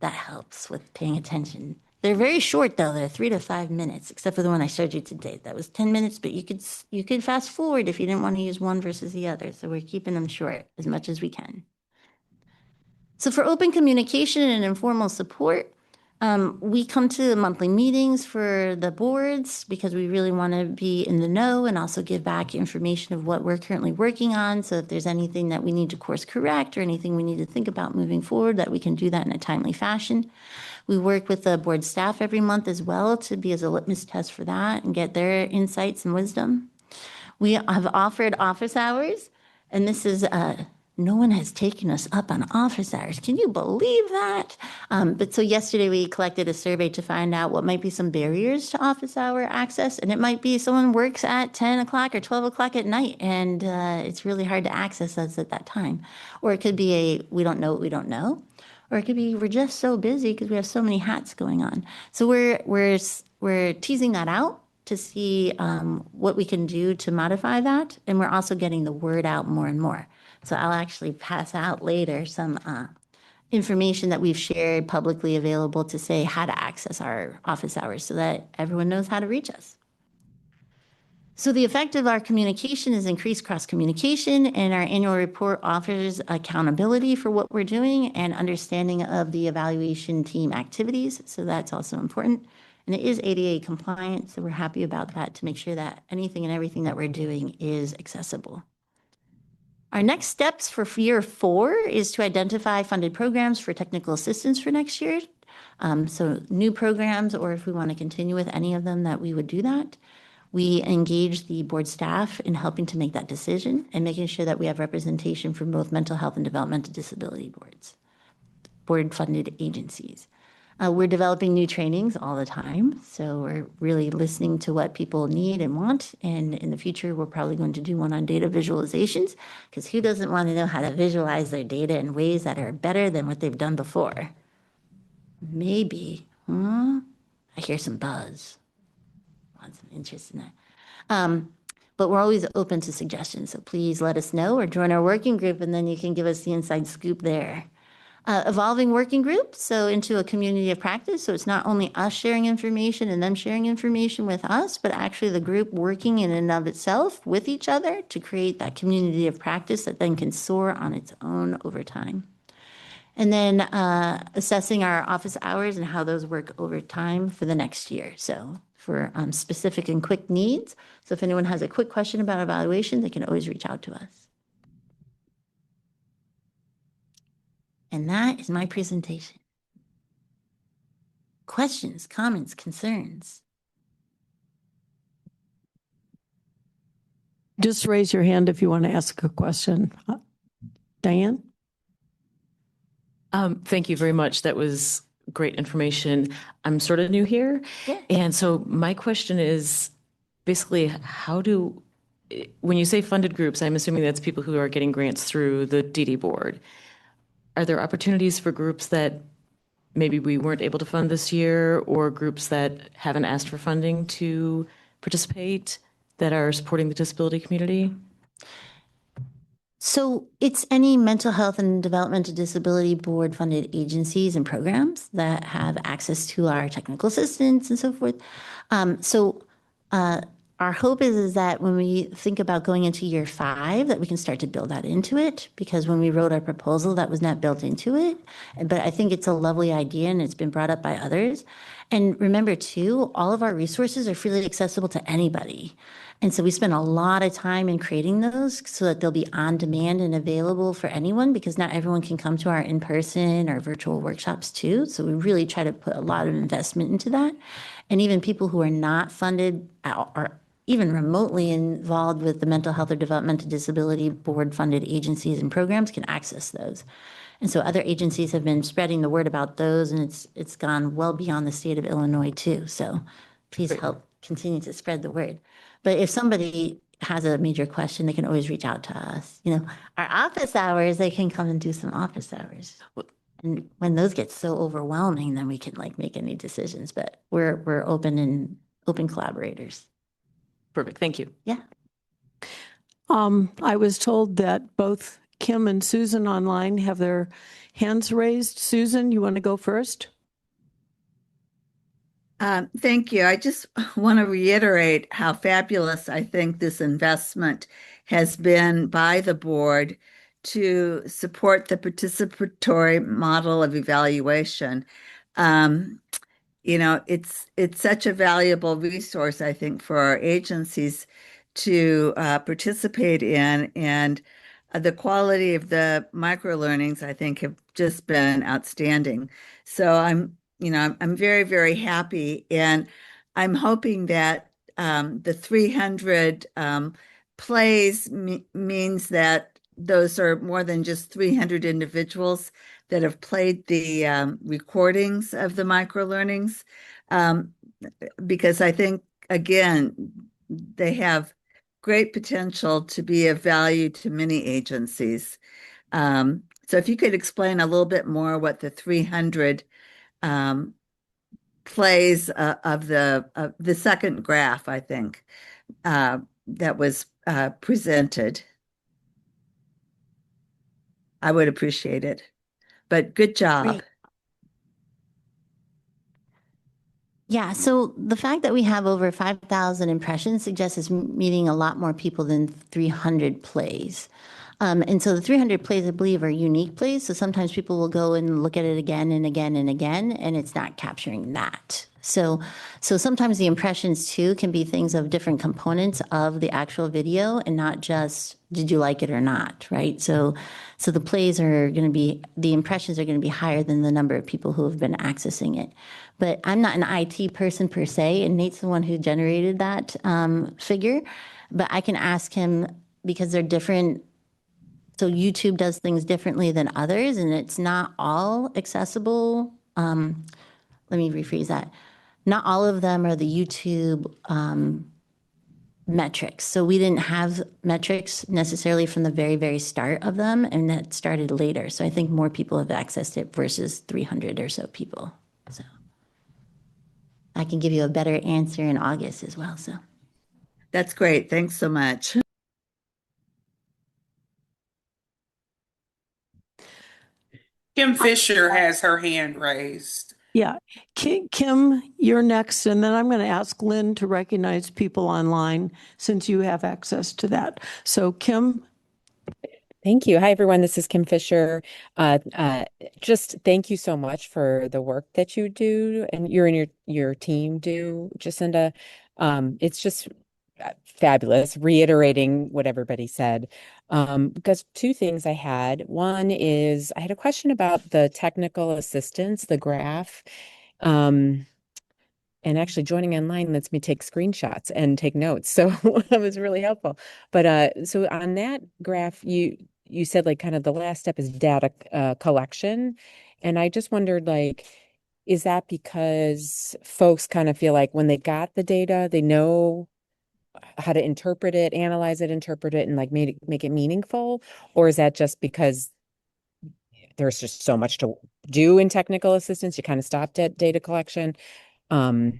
that helps with paying attention. They're very short though. They're 3 to 5 minutes, except for the one I showed you today. That was 10 minutes, but you could fast forward if you didn't want to use one versus the other. So we're keeping them short as much as we can. So for open communication and informal support, we come to monthly meetings for the boards because we really want to be in the know and also give back information of what we're currently working on. So if there's anything that we need to course correct or anything we need to think about moving forward, that we can do that in a timely fashion. We work with the board staff every month as well to be as a litmus test for that and get their insights and wisdom. We have offered office hours, and this is no one has taken us up on office hours. Can you believe that? But so yesterday we collected a survey to find out what might be some barriers to office hour access. And it might be someone works at 10 o'clock or 12 o'clock at night, and it's really hard to access us at that time. Or it could be we don't know what we don't know. Or it could be we're just so busy because we have so many hats going on. So we're teasing that out to see what we can do to modify that. And we're also getting the word out more and more. So I'll actually pass out later some information that we've shared publicly available to say how to access our office hours so that everyone knows how to reach us. So the effect of our communication is increased cross-communication, and our annual report offers accountability for what we're doing and understanding of the evaluation team activities. So that's also important. And it is ADA compliant, so we're happy about that to make sure that anything and everything that we're doing is accessible. Our next steps for year 4 is to identify funded programs for technical assistance for next year. So new programs, or if we want to continue with any of them, that we would do that. We engage the board staff in helping to make that decision and making sure that we have representation from both mental health and developmental disability boards, board-funded agencies. We're developing new trainings all the time, so we're really listening to what people need and want. And in the future, we're probably going to do one on data visualizations, because who doesn't want to know how to visualize their data in ways that are better than what they've done before? Maybe. I hear some buzz. Want some interest in that. But we're always open to suggestions, so please let us know or join our working group, and then you can give us the inside scoop there. evolving working group, so into a community of practice. So it's not only us sharing information and them sharing information with us, but actually the group working in and of itself with each other to create that community of practice that then can soar on its own over time. And then assessing our office hours and how those work over time for the next year. So for specific and quick needs. So if anyone has a quick question about evaluation, they can always reach out to us. And that is my presentation. Questions, comments, concerns? Just raise your hand if you want to ask a question. Diane? Thank you very much. That was great information. I'm sort of new here. Yeah. And so my question is basically when you say funded groups, I'm assuming that's people who are getting grants through the DD board. Are there opportunities for groups that maybe we weren't able to fund this year, or groups that haven't asked for funding to participate that are supporting the disability community? So it's any mental health and developmental disability board funded agencies and programs that have access to our technical assistance and so forth. Our hope is that when we think about going into year 5, that we can start to build that into it, because when we wrote our proposal, that was not built into it. But I think it's a lovely idea and it's been brought up by others. And remember too, all of our resources are freely accessible to anybody. And so we spend a lot of time in creating those so that they'll be on demand and available for anyone, because not everyone can come to our in-person or virtual workshops too. So we really try to put a lot of investment into that. And even people who are not funded or even remotely involved with the mental health or developmental disability board funded agencies and programs can access those. And so other agencies have been spreading the word about those, and it's gone well beyond the state of Illinois too. So please help continue to spread the word. But if somebody has a major question, they can always reach out to us. You know, our office hours, they can come and do some office hours. And when those get so overwhelming, then we can make any decisions. But we're open collaborators. Perfect. Thank you. Yeah. I was told that both Kim and Susan online have their hands raised. Susan, you want to go first? Thank you. I just want to reiterate how fabulous I think this investment has been by the board to support the participatory model of evaluation. It's such a valuable resource, I think, for our agencies to participate in, and the quality of the micro learnings, I think, have just been outstanding. So I'm very, very happy, and I'm hoping that the 300 plays means that those are more than just 300 individuals that have played the recordings of the micro learnings, because I think, again, they have great potential to be of value to many agencies. So if you could explain a little bit more what the 300 plays of the second graph, I think, that was presented, I would appreciate it. But good job. Great. Yeah, so the fact that we have over 5,000 impressions suggests it's meeting a lot more people than 300 plays. And so the 300 plays, I believe, are unique plays. So sometimes people will go and look at it again and again and again, and it's not capturing that. So sometimes the impressions too can be things of different components of the actual video, and not just did you like it or not, right? So the plays are going to be, the impressions are going to be higher than the number of people who have been accessing it. But I'm not an IT person per se, and Nate's the one who generated that figure. But I can ask him, because they're different. So YouTube does things differently than others, and it's not all accessible. Let me rephrase that. Not all of them are the YouTube metrics. So we didn't have metrics necessarily from the very, very start of them, and that started later. So I think more people have accessed it versus 300 or so people. So I can give you a better answer in August as well. So that's great. Thanks so much. Kim, Kim Fisher has her hand raised. Yeah, Kim, you're next, and then I'm going to ask Lynn to recognize people online since you have access to that. So Kim, Thank you. Hi, everyone. This is Kim Fisher. Just thank you so much for the work that you do and you and your team do, Jacinda. It's just fabulous, reiterating what everybody said. Because two things I had. One is I had a question about the technical assistance, the graph. And actually joining online lets me take screenshots and take notes. So that was really helpful. But so on that graph, you said like kind of the last step is data collection. And I just wondered like, is that because folks kind of feel like when they got the data, they know how to interpret it, analyze it, interpret it, and like make it meaningful? Or is that just because there's just so much to do in technical assistance, you kind of stopped at data collection? So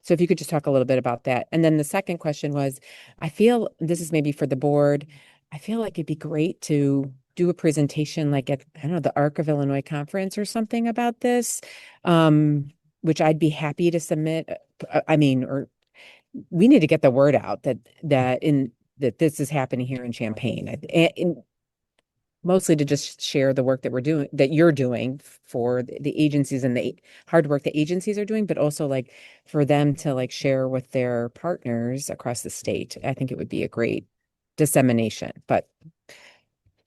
if you could just talk a little bit about that. And then the second question was, I feel this is maybe for the board. I feel like it'd be great to do a presentation like at, I don't know, the Arc of Illinois conference or something about this, which I'd be happy to submit. I mean, or we need to get the word out that this is happening here in Champaign. And mostly to just share the work that you're doing for the agencies and the hard work that agencies are doing, but also like for them to like share with their partners across the state. I think it would be a great dissemination. But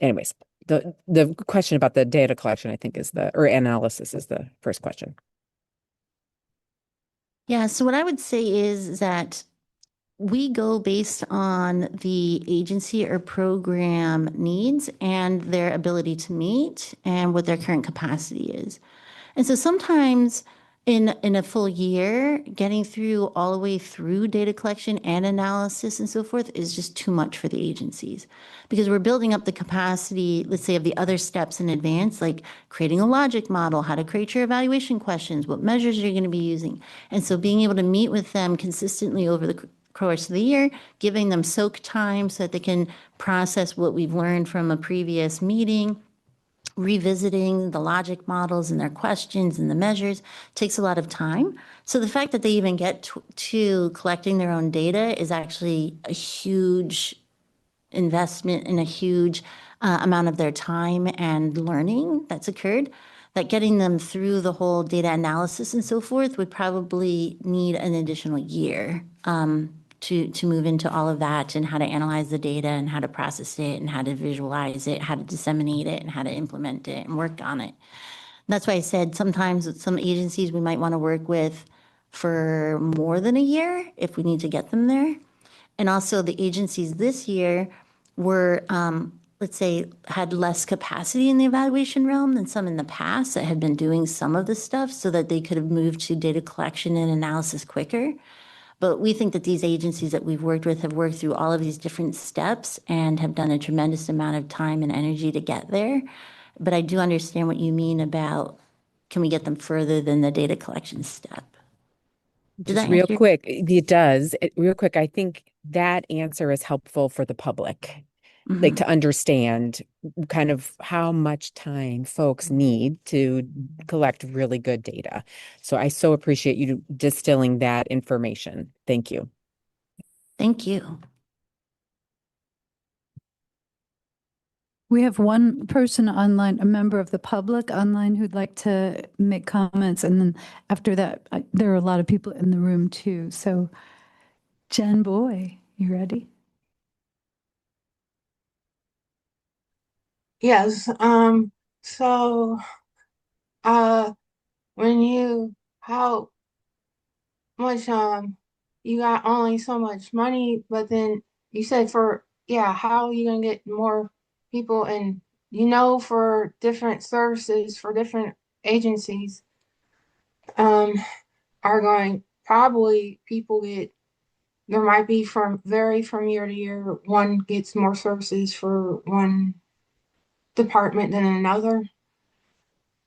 anyways, the question about the data collection, I think or analysis is the first question. Yeah, so what I would say is that we go based on the agency or program needs and their ability to meet and what their current capacity is. And so sometimes in a full year, getting through all the way through data collection and analysis and so forth is just too much for the agencies because we're building up the capacity, let's say, of the other steps in advance, like creating a logic model, how to create your evaluation questions, what measures you're going to be using. And so being able to meet with them consistently over the course of the year, giving them soak time so that they can process what we've learned from a previous meeting, revisiting the logic models and their questions and the measures takes a lot of time. So the fact that they even get to collecting their own data is actually a huge investment and a huge amount of their time and learning that's occurred, that getting them through the whole data analysis and so forth would probably need an additional year to move into all of that and how to analyze the data and how to process it and how to visualize it, how to disseminate it and how to implement it and work on it. That's why I said sometimes with some agencies we might want to work with for more than a year if we need to get them there. And also the agencies this year were, let's say, had less capacity in the evaluation realm than some in the past that had been doing some of the stuff so that they could have moved to data collection and analysis quicker. But we think that these agencies that we've worked with have worked through all of these different steps and have done a tremendous amount of time and energy to get there. But I do understand what you mean about, can we get them further than the data collection step? Just real quick, it does. Real quick, I think that answer is helpful for the public, like to understand kind of how much time folks need to collect really good data. So I so appreciate you distilling that information. Thank you. Thank you. We have one person online, a member of the public online who'd like to make comments. And then after that, there are a lot of people in the room too. So Jen Boy, you ready? Yes. So, how much, you got only so much money, but then you said how are you gonna get more people and, for different services, for different agencies, are going, probably there might be vary from year to year. One gets more services for one department than another.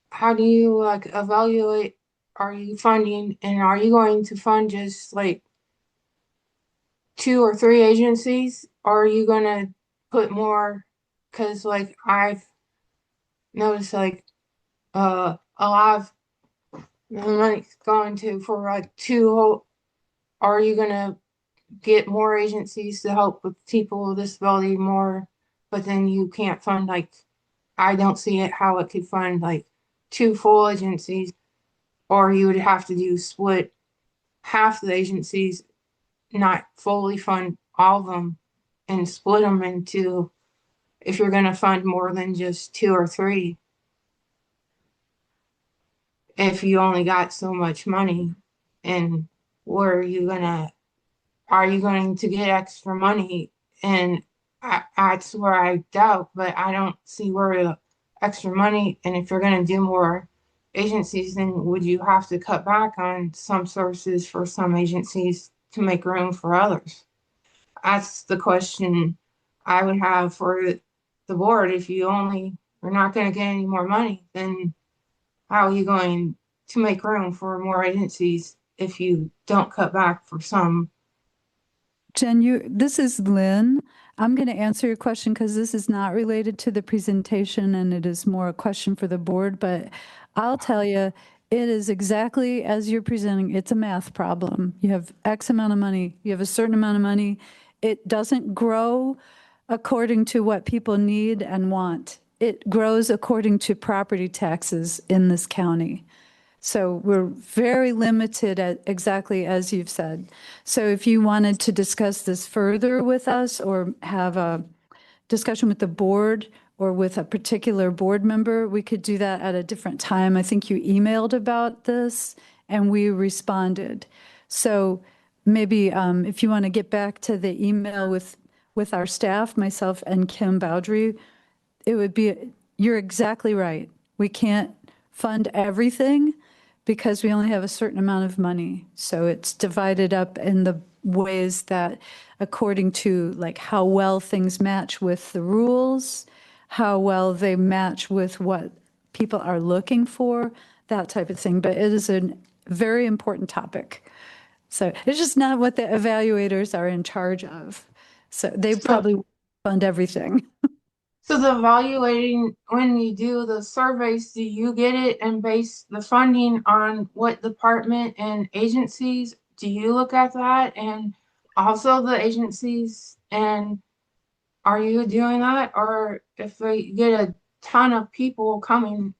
How do you like evaluate? Are you funding and are you going to fund just like 2 or 3 agencies? Or are you going to put more? Because like I've noticed like a lot of the money's going to for like two. Are you gonna get more agencies to help with people with disability more? But then you can't fund like, I don't see it how it could fund like two full agencies, or you would have to do split half the agencies, not fully fund all of them, and split them into, if you're going to fund more than just two or three, if you only got so much money. And where are you going to get extra money? And that's where I doubt, but I don't see where the extra money, and if you're going to do more agencies, then would you have to cut back on some services for some agencies to make room for others? That's the question I would have for the board. If you only are not going to get any more money, then how are you going to make room for more agencies if you don't cut back for some? Jen, this is Lynn. I'm going to answer your question because this is not related to the presentation and it is more a question for the board, but I'll tell you, it is exactly as you're presenting. It's a math problem. You have X amount of money, you have a certain amount of money. It doesn't grow according to what people need and want. It grows according to property taxes in this county. So we're very limited at exactly as you've said. So if you wanted to discuss this further with us or have a discussion with the board or with a particular board member, we could do that at a different time. I think you emailed about this and we responded. So maybe if you want to get back to the email with our staff, myself and Kim Bowdry, it would be, you're exactly right. We can't fund everything because we only have a certain amount of money. So it's divided up in the ways that according to like how well things match with the rules, how well they match with what people are looking for, that type of thing. But it is a very important topic. So it's just not what the evaluators are in charge of. So they probably fund everything. So the evaluating, when you do the surveys, do you get it and base the funding on what department and agencies? Do you look at that and also the agencies? And are you doing that? Or if they get a ton of people coming,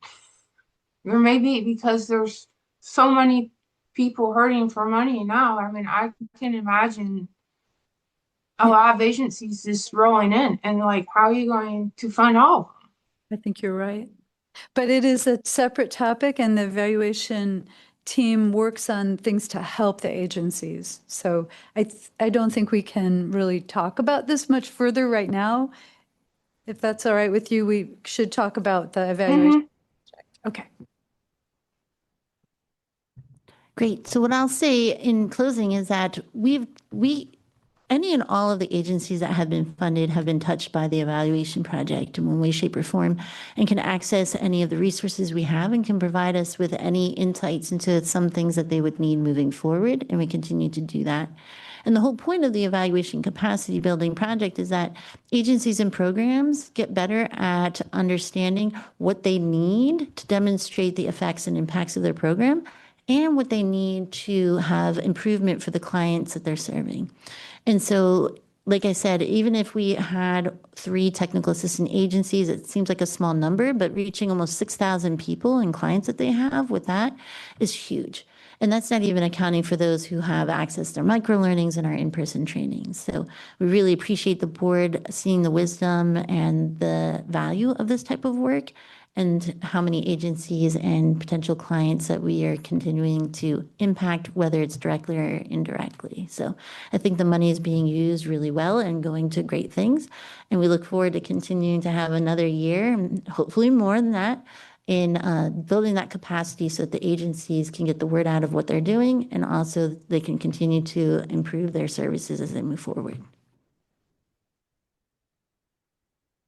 or maybe because there's so many people hurting for money now. I mean, I can imagine a lot of agencies just rolling in, and like, how are you going to fund all of them? I think you're right. But it is a separate topic and the evaluation team works on things to help the agencies. So I don't think we can really talk about this much further right now. If that's all right with you, we should talk about the evaluation. Okay. Great. So what I'll say in closing is that any and all of the agencies that have been funded have been touched by the evaluation project in one way, shape, or form, and can access any of the resources we have and can provide us with any insights into some things that they would need moving forward, and we continue to do that. And the whole point of the evaluation capacity building project is that agencies and programs get better at understanding what they need to demonstrate the effects and impacts of their program and what they need to have improvement for the clients that they're serving. And so, like I said, even if we had 3 technical assistant agencies, it seems like a small number, but reaching almost 6,000 people and clients that they have with that is huge. And that's not even accounting for those who have access to their microlearnings and our in-person trainings. So we really appreciate the board seeing the wisdom and the value of this type of work and how many agencies and potential clients that we are continuing to impact, whether it's directly or indirectly. So I think the money is being used really well and going to great things. And we look forward to continuing to have another year, and hopefully more than that, in building that capacity so that the agencies can get the word out of what they're doing and also they can continue to improve their services as they move forward.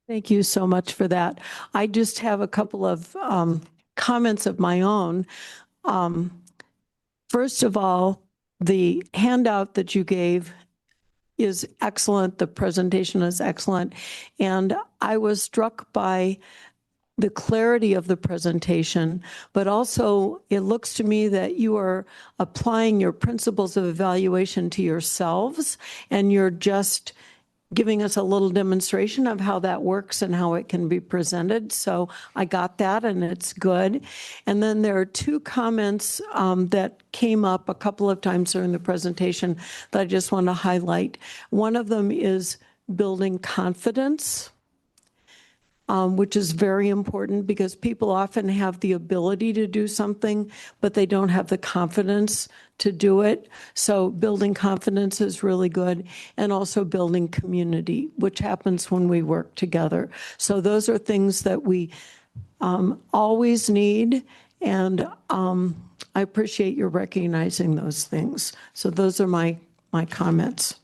Thank you so much for that. I just have a couple of comments of my own. First of all, the handout that you gave is excellent. The presentation is excellent. And I was struck by the clarity of the presentation, but also it looks to me that you are applying your principles of evaluation to yourselves, and you're just giving us a little demonstration of how that works and how it can be presented. So I got that, and it's good. And then there are two comments that came up a couple of times during the presentation that I just want to highlight. One of them is building confidence, which is very important because people often have the ability to do something, but they don't have the confidence to do it. So building confidence is really good, and also building community, which happens when we work together. So those are things that we always need, and I appreciate your recognizing those things. So those are my comments.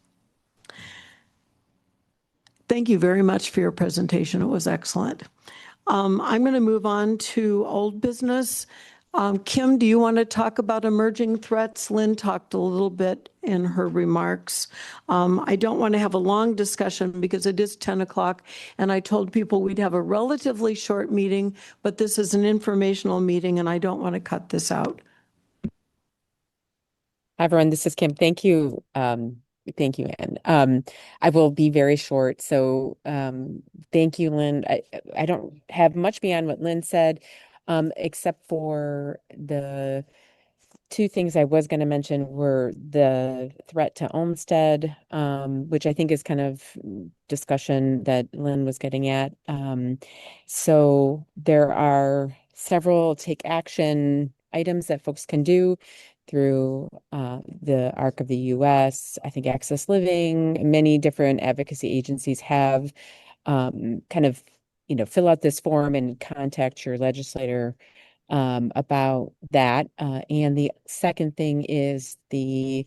Thank you very much for your presentation. It was excellent. I'm going to move on to old business. Kim, do you want to talk about emerging threats? Lynn talked a little bit in her remarks. I don't want to have a long discussion because it is 10 o'clock, and I told people we'd have a relatively short meeting, but this is an informational meeting, and I don't want to cut this out. Hi, everyone. This is Kim. Thank you. Thank you, Ann. I will be very short. So thank you, Lynn. I don't have much beyond what Lynn said, except for the two things I was going to mention were the threat to Olmsted, which I think is kind of discussion that Lynn was getting at. So there are several take action items that folks can do through the ARC of the US. I think Access Living, many different advocacy agencies have kind of, fill out this form and contact your legislator about that. And the second thing is the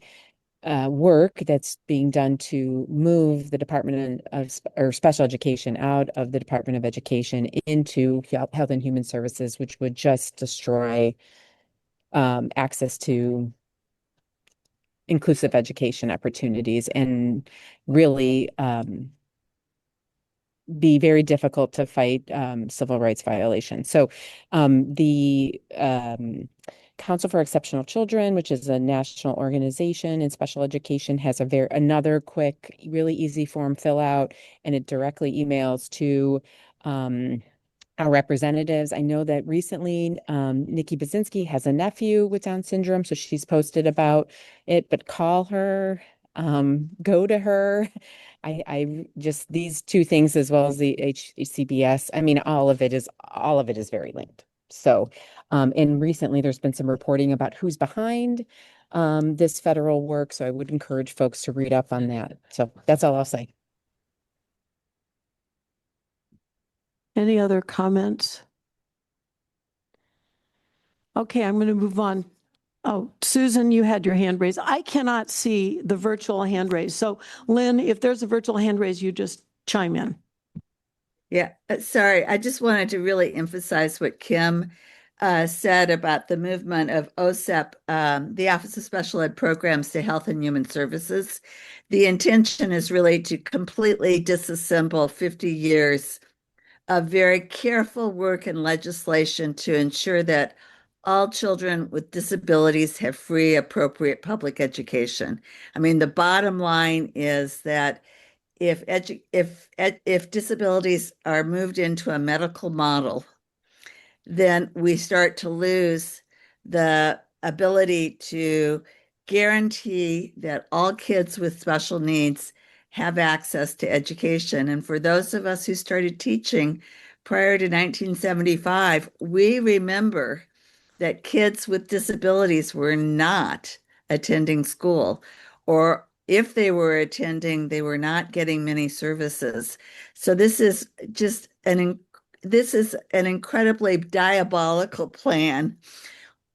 work that's being done to move the Department of or Special Education out of the Department of Education into Health and Human Services, which would just destroy access to inclusive education opportunities and really be very difficult to fight civil rights violations. So the Council for Exceptional Children, which is a national organization in special education, has another quick, really easy form fill out, and it directly emails to our representatives. I know that recently Nikki Baczynski has a nephew with Down syndrome, so she's posted about it, but call her, go to her. I just, these two things, as well as the HCBS, I mean, all of it is very linked. So, and recently there's been some reporting about who's behind this federal work. So I would encourage folks to read up on that. So that's all I'll say. Any other comments? Okay, I'm going to move on. Oh, Susan, you had your hand raised. I cannot see the virtual hand raise. So Lynn, if there's a virtual hand raise, you just chime in. Yeah, sorry. I just wanted to really emphasize what Kim said about the movement of OSEP, the Office of Special Ed Programs, to Health and Human Services. The intention is really to completely disassemble 50 years of very careful work and legislation to ensure that all children with disabilities have free, appropriate public education. I mean, the bottom line is that if disabilities are moved into a medical model, then we start to lose the ability to guarantee that all kids with special needs have access to education. And for those of us who started teaching prior to 1975, we remember that kids with disabilities were not attending school, or if they were attending, they were not getting many services. So this is just an incredibly diabolical plan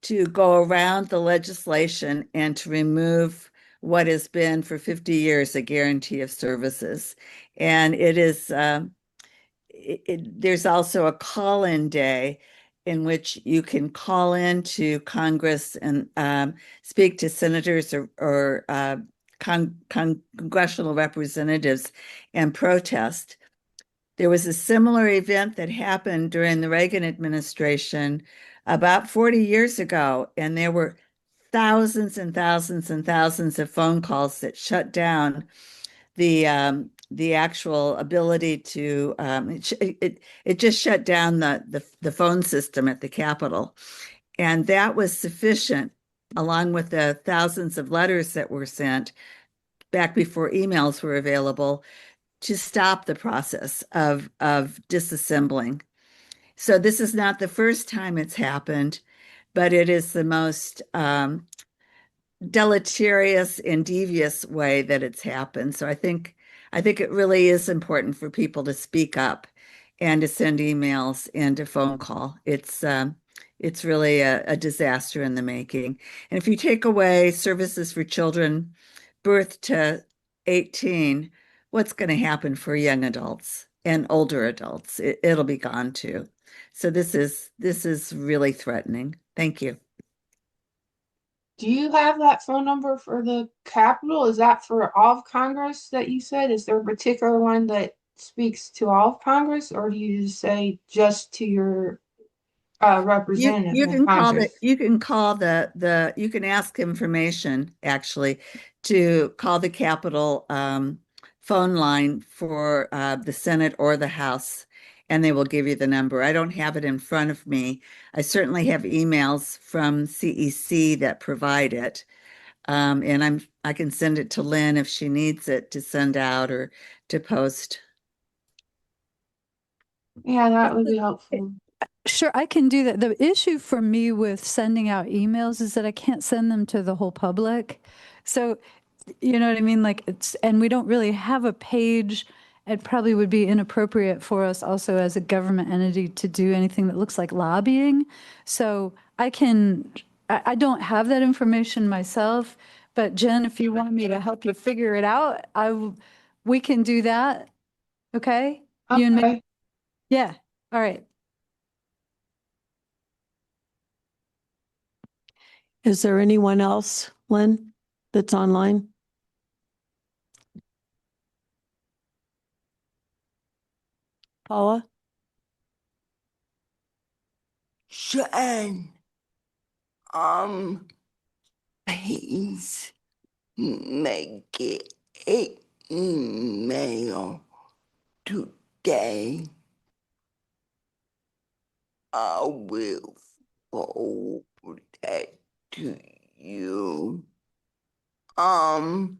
to go around the legislation and to remove what has been for 50 years a guarantee of services. And it is, there's also a call-in day in which you can call in to Congress and speak to senators or congressional representatives and protest. There was a similar event that happened during the Reagan administration about 40 years ago, and there were thousands and thousands and thousands of phone calls that shut down the actual ability to it just shut down the phone system at the Capitol, and that was sufficient, along with the thousands of letters that were sent back before emails were available, to stop the process of disassembling. So this is not the first time it's happened, but it is the most deleterious and devious way that it's happened. So I think it really is important for people to speak up and to send emails and to phone call. It's really a disaster in the making. And if you take away services for children birth to 18, what's going to happen for young adults and older adults? It'll be gone too. So this is really threatening. Thank you. Do you have that phone number for the Capitol? Is that for all of Congress that you said? Is there a particular one that speaks to all of Congress, or do you just say just to your representative You in can call Congress? you can call you can ask information actually to call the Capitol phone line for the Senate or the House, and they will give you the number. I don't have it in front of me. I certainly have emails from CEC that provide it. And I can send it to Lynn if she needs it to send out or to post. Yeah, that would be helpful. Sure, I can do that. The issue for me with sending out emails is that I can't send them to the whole public. So, you know what I mean? Like and we don't really have a page. It probably would be inappropriate for us also as a government entity to do anything that looks like lobbying. So I don't have that information myself, but Jen, if you want me to help you figure it out, we can do that. Okay? You and me? Okay. Yeah. All right. Is there anyone else, Lynn, that's online? Paula? Jen, please make it an email today. I will forward that to you. And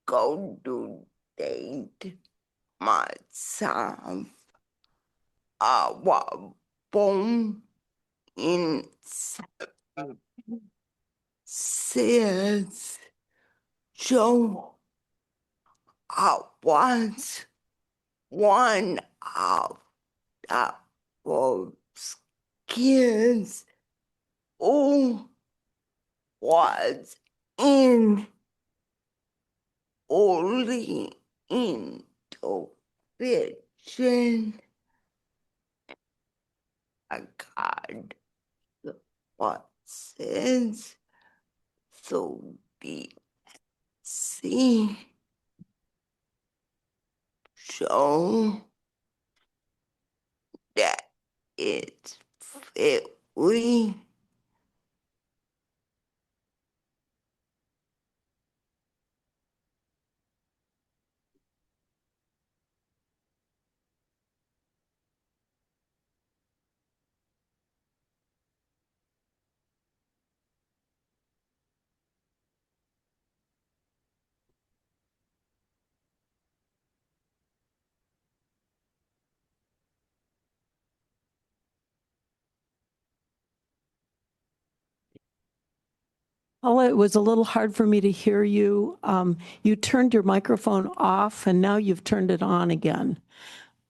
go to date myself. I was born in says so. I was one of those kids who was in early intervention. I got what says so the see show that it's very Paula, it was a little hard for me to hear you. You turned your microphone off and now you've turned it on again.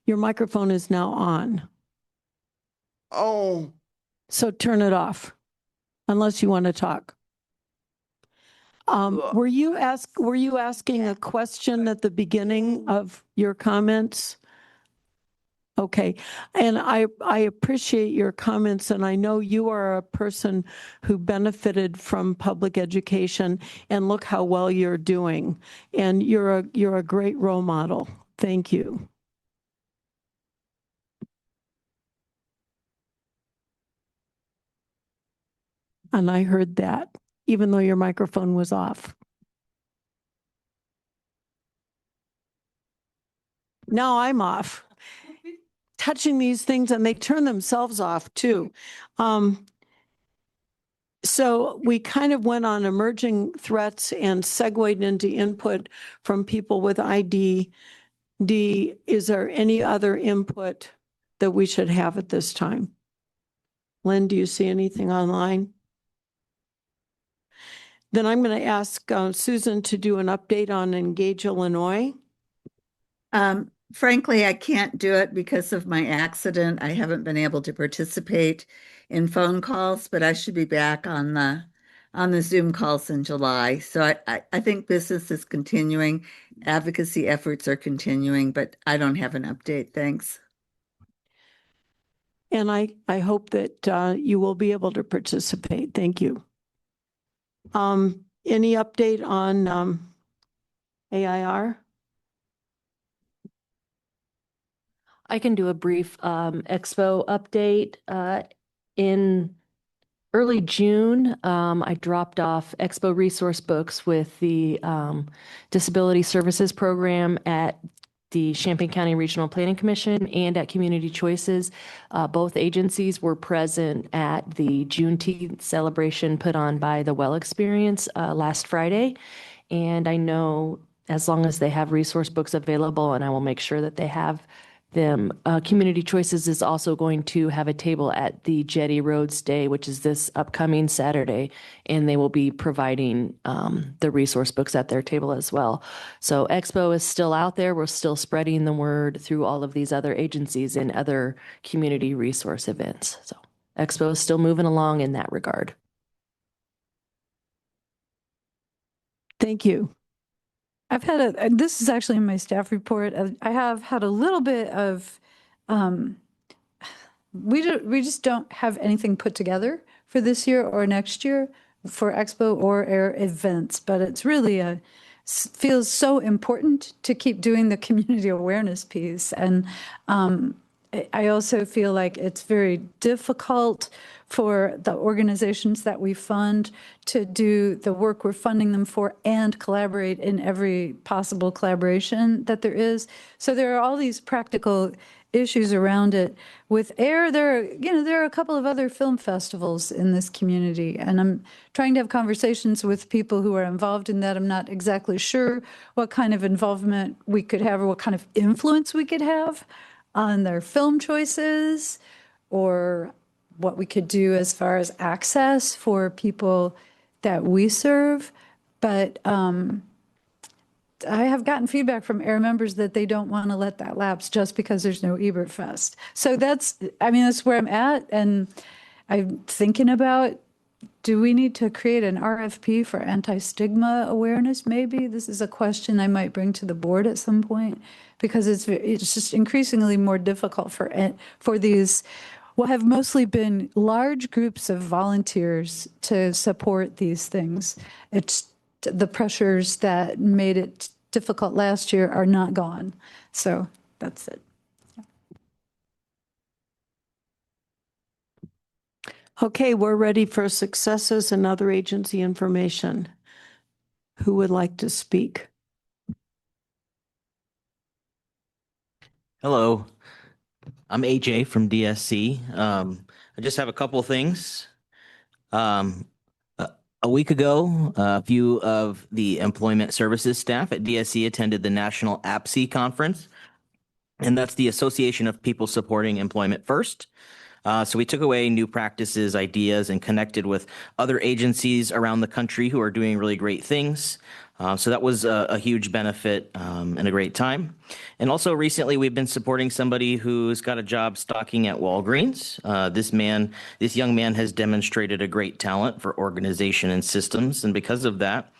Your microphone is now on. oh. So turn it off, unless you want to talk. Were you asking a question at the beginning of your comments? Okay, and I appreciate your comments, and I know you are a person who benefited from public education, and look how well you're doing, and you're a great role model. Thank you. And I heard that, even though your microphone was off. Now I'm off. Touching these things, and they turn themselves off too. So we kind of went on emerging threats and segued into input from people with ID. Is there any other input that we should have at this time? Lynn, do you see anything online? Then I'm going to ask Susan to do an update on Engage Illinois. Frankly, I can't do it because of my accident. I haven't been able to participate in phone calls, but I should be back on the Zoom calls in July. So I think business is continuing, advocacy efforts are continuing, but I don't have an update. Thanks. And I hope that you will be able to participate. Thank you. Any update on AIR? I can do a brief expo update. In early June, I dropped off expo resource books with the Disability Services Program at the Champaign County Regional Planning Commission and at Community Choices. Both agencies were present at the Juneteenth celebration put on by the Well Experience last Friday. And I know as long as they have resource books available, and I will make sure that they have them. Community Choices is also going to have a table at the Jetty Roads Day, which is this upcoming Saturday, and they will be providing the resource books at their table as well. So Expo is still out there. We're still spreading the word through all of these other agencies and other community resource events. So Expo is still moving along in that regard. Thank you. I've had this is actually in my staff report. I have had a little bit of, we just don't have anything put together for this year or next year for Expo or Air events, but it's really feels so important to keep doing the community awareness piece. And I also feel like it's very difficult for the organizations that we fund to do the work we're funding them for and collaborate in every possible collaboration that there is. So there are all these practical issues around it. With AIR, there are a couple of other film festivals in this community, and I'm trying to have conversations with people who are involved in that. I'm not exactly sure what kind of involvement we could have or what kind of influence we could have on their film choices, or what we could do as far as access for people that we serve. But I have gotten feedback from AIR members that they don't want to let that lapse just because there's no Ebert Fest. So that's where I'm at. And I'm thinking about, do we need to create an RFP for anti-stigma awareness? Maybe this is a question I might bring to the board at some point, because it's just increasingly more difficult for these what have mostly been large groups of volunteers to support these things. It's the pressures that made it difficult last year are not gone. So that's it. Okay, we're ready for successes and other agency information. Who would like to speak? Hello, I'm AJ from DSC. I just have a couple things. A week ago, a few of the employment services staff at DSC attended the National APSE conference, and that's the Association of People Supporting Employment First. So we took away new practices, ideas, and connected with other agencies around the country who are doing really great things. So that was a huge benefit and a great time. And also recently, we've been supporting somebody who's got a job stocking at Walgreens. This young man has demonstrated a great talent for organization and systems. And because of that,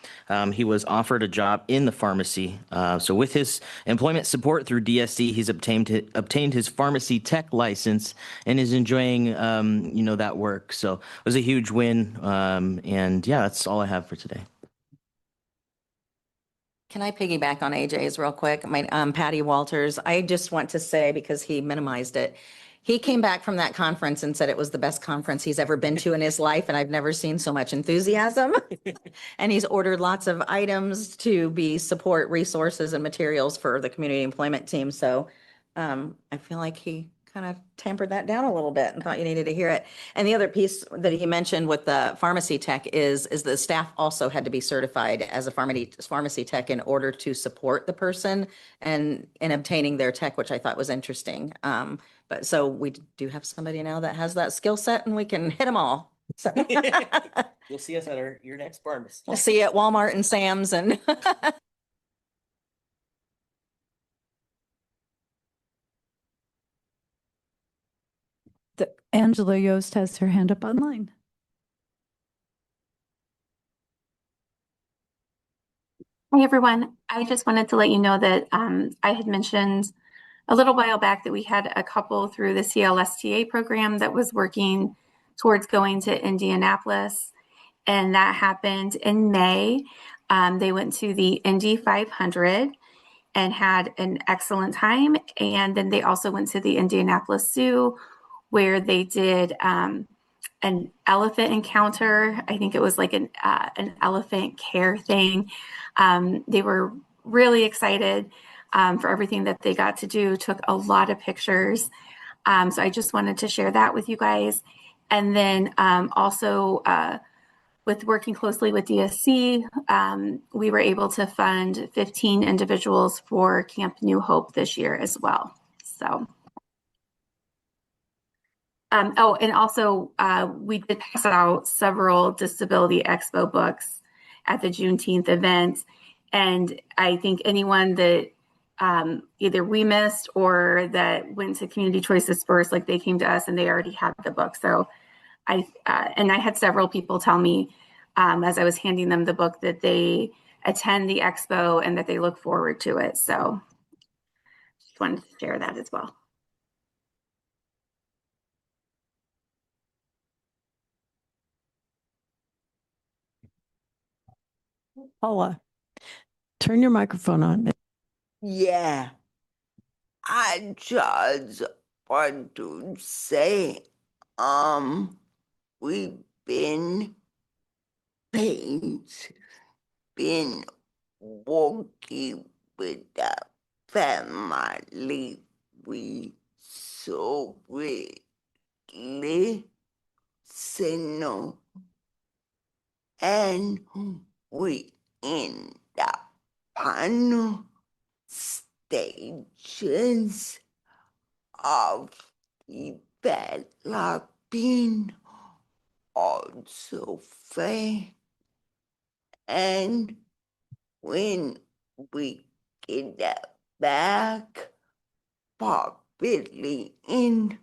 he was offered a job in the pharmacy. So with his employment support through DSC, he's obtained his pharmacy tech license and is enjoying, that work. So it was a huge win. And yeah, that's all I have for today. Can I piggyback on AJ's real quick? Patty Walters, I just want to say, because he minimized it, he came back from that conference and said it was the best conference he's ever been to in his life, and I've never seen so much enthusiasm. And he's ordered lots of items to be support resources and materials for the community employment team. So I feel like he kind of tempered that down a little bit and thought you needed to hear it. And the other piece that he mentioned with the pharmacy tech is the staff also had to be certified as a pharmacy tech in order to support the person and in obtaining their tech, which I thought was interesting. But so we do have somebody now that has that skill set, and we can hit them all. So You'll see us at your next pharmacy. We'll see you at Walmart and Sam's and Angela Yost has her hand up online. Hi, everyone. I just wanted to let you know that I had mentioned a little while back that we had a couple through the CLSTA program that was working towards going to Indianapolis, and that happened in May. They went to the Indy 500 and had an excellent time, and then they also went to the Indianapolis Zoo, where they did an elephant encounter. I think it was like an elephant care thing. They were really excited for everything that they got to do, took a lot of pictures. So I just wanted to share that with you guys. And then also with working closely with DSC, we were able to fund 15 individuals for Camp New Hope this year as well. So. And also we did pass out several Disability Expo books at the Juneteenth event. And I think anyone that either we missed or that went to Community Choices first, like they came to us and they already had the book. So I had several people tell me as I was handing them the book that they attend the expo and that they look forward to it. So just wanted to share that as well. Paula, turn your microphone on. Yeah. I just want to say, we've been working with the family. We so really listen, and we in the final stages of developing also faith. And when we get that back, probably in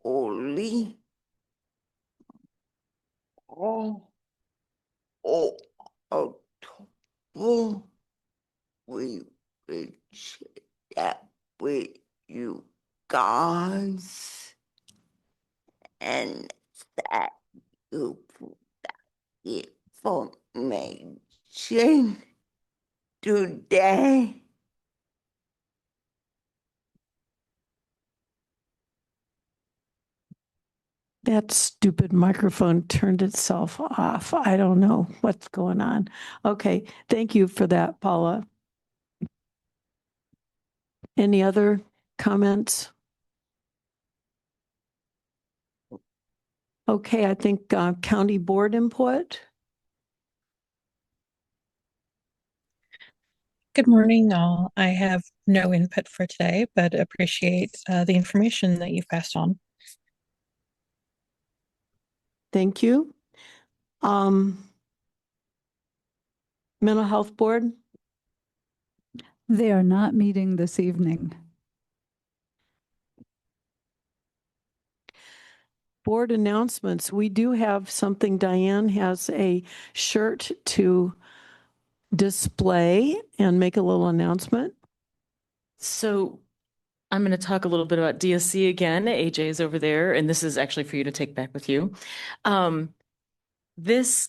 early or October, we will share that with you guys, and thank you for that information today. That stupid microphone turned itself off. I don't know what's going on. Okay, thank you for that, Paula. Any other comments? Okay, I think county board input. Good morning, all. I have no input for today, but appreciate the information that you've passed on. Thank you. Mental Health Board? They are not meeting this evening. Board announcements. We do have something. Diane has a shirt to display and make a little announcement. So I'm going to talk a little bit about DSC again. AJ is over there, and this is actually for you to take back with you. This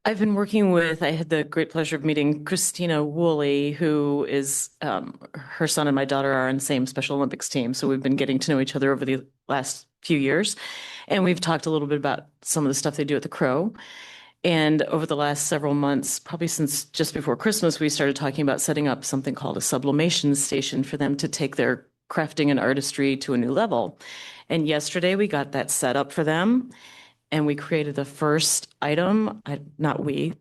I've been working with, I had the great pleasure of meeting Christina Woolley, who is, her son and my daughter are on the same Special Olympics team. So we've been getting to know each other over the last few years. And we've talked a little bit about some of the stuff they do at the Crow. And over the last several months, probably since just before Christmas, we started talking about setting up something called a sublimation station for them to take their crafting and artistry to a new level. And yesterday we got that set up for them. And we created the first item,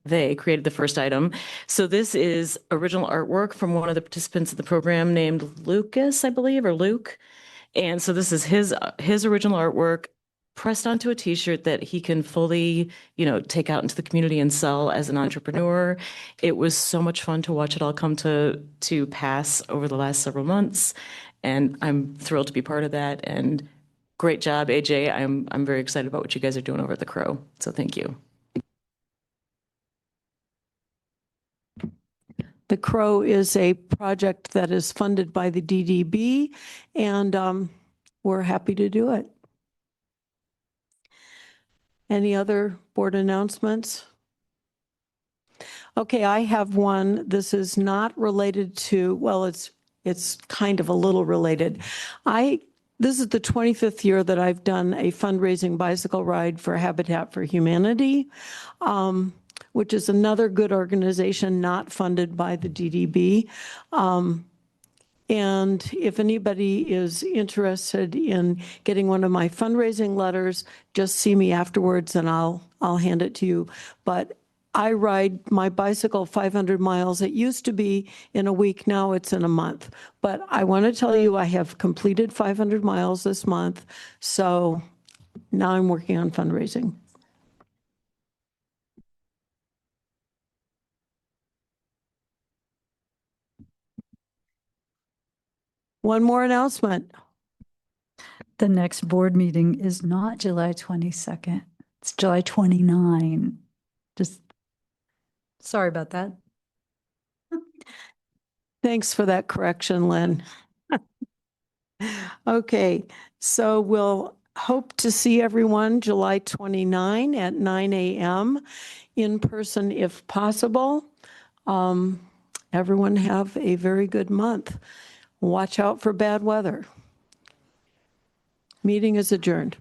they created the first item. So this is original artwork from one of the participants of the program named Lucas, I believe, or Luke. And so this is his original artwork pressed onto a t-shirt that he can fully, take out into the community and sell as an entrepreneur. It was so much fun to watch it all come to pass over the last several months. And I'm thrilled to be part of that. And great job, AJ. I'm very excited about what you guys are doing over at the Crow. So thank you. The Crow is a project that is funded by the DDB, and we're happy to do it. Any other board announcements? Okay, I have one. This is not related to, well, it's kind of a little related. This is the 25th year that I've done a fundraising bicycle ride for Habitat for Humanity, which is another good organization not funded by the DDB. And if anybody is interested in getting one of my fundraising letters, just see me afterwards and I'll hand it to you. But I ride my bicycle 500 miles. It used to be in a week, now it's in a month. But I want to tell you, I have completed 500 miles this month. So now I'm working on fundraising. One more announcement. The next board meeting is not July 22nd. It's July 29. Just sorry about that. Thanks for that correction, Lynn. Okay, so we'll hope to see everyone July 29 at 9 a.m. in person if possible. Everyone have a very good month. Watch out for bad weather. Meeting is adjourned.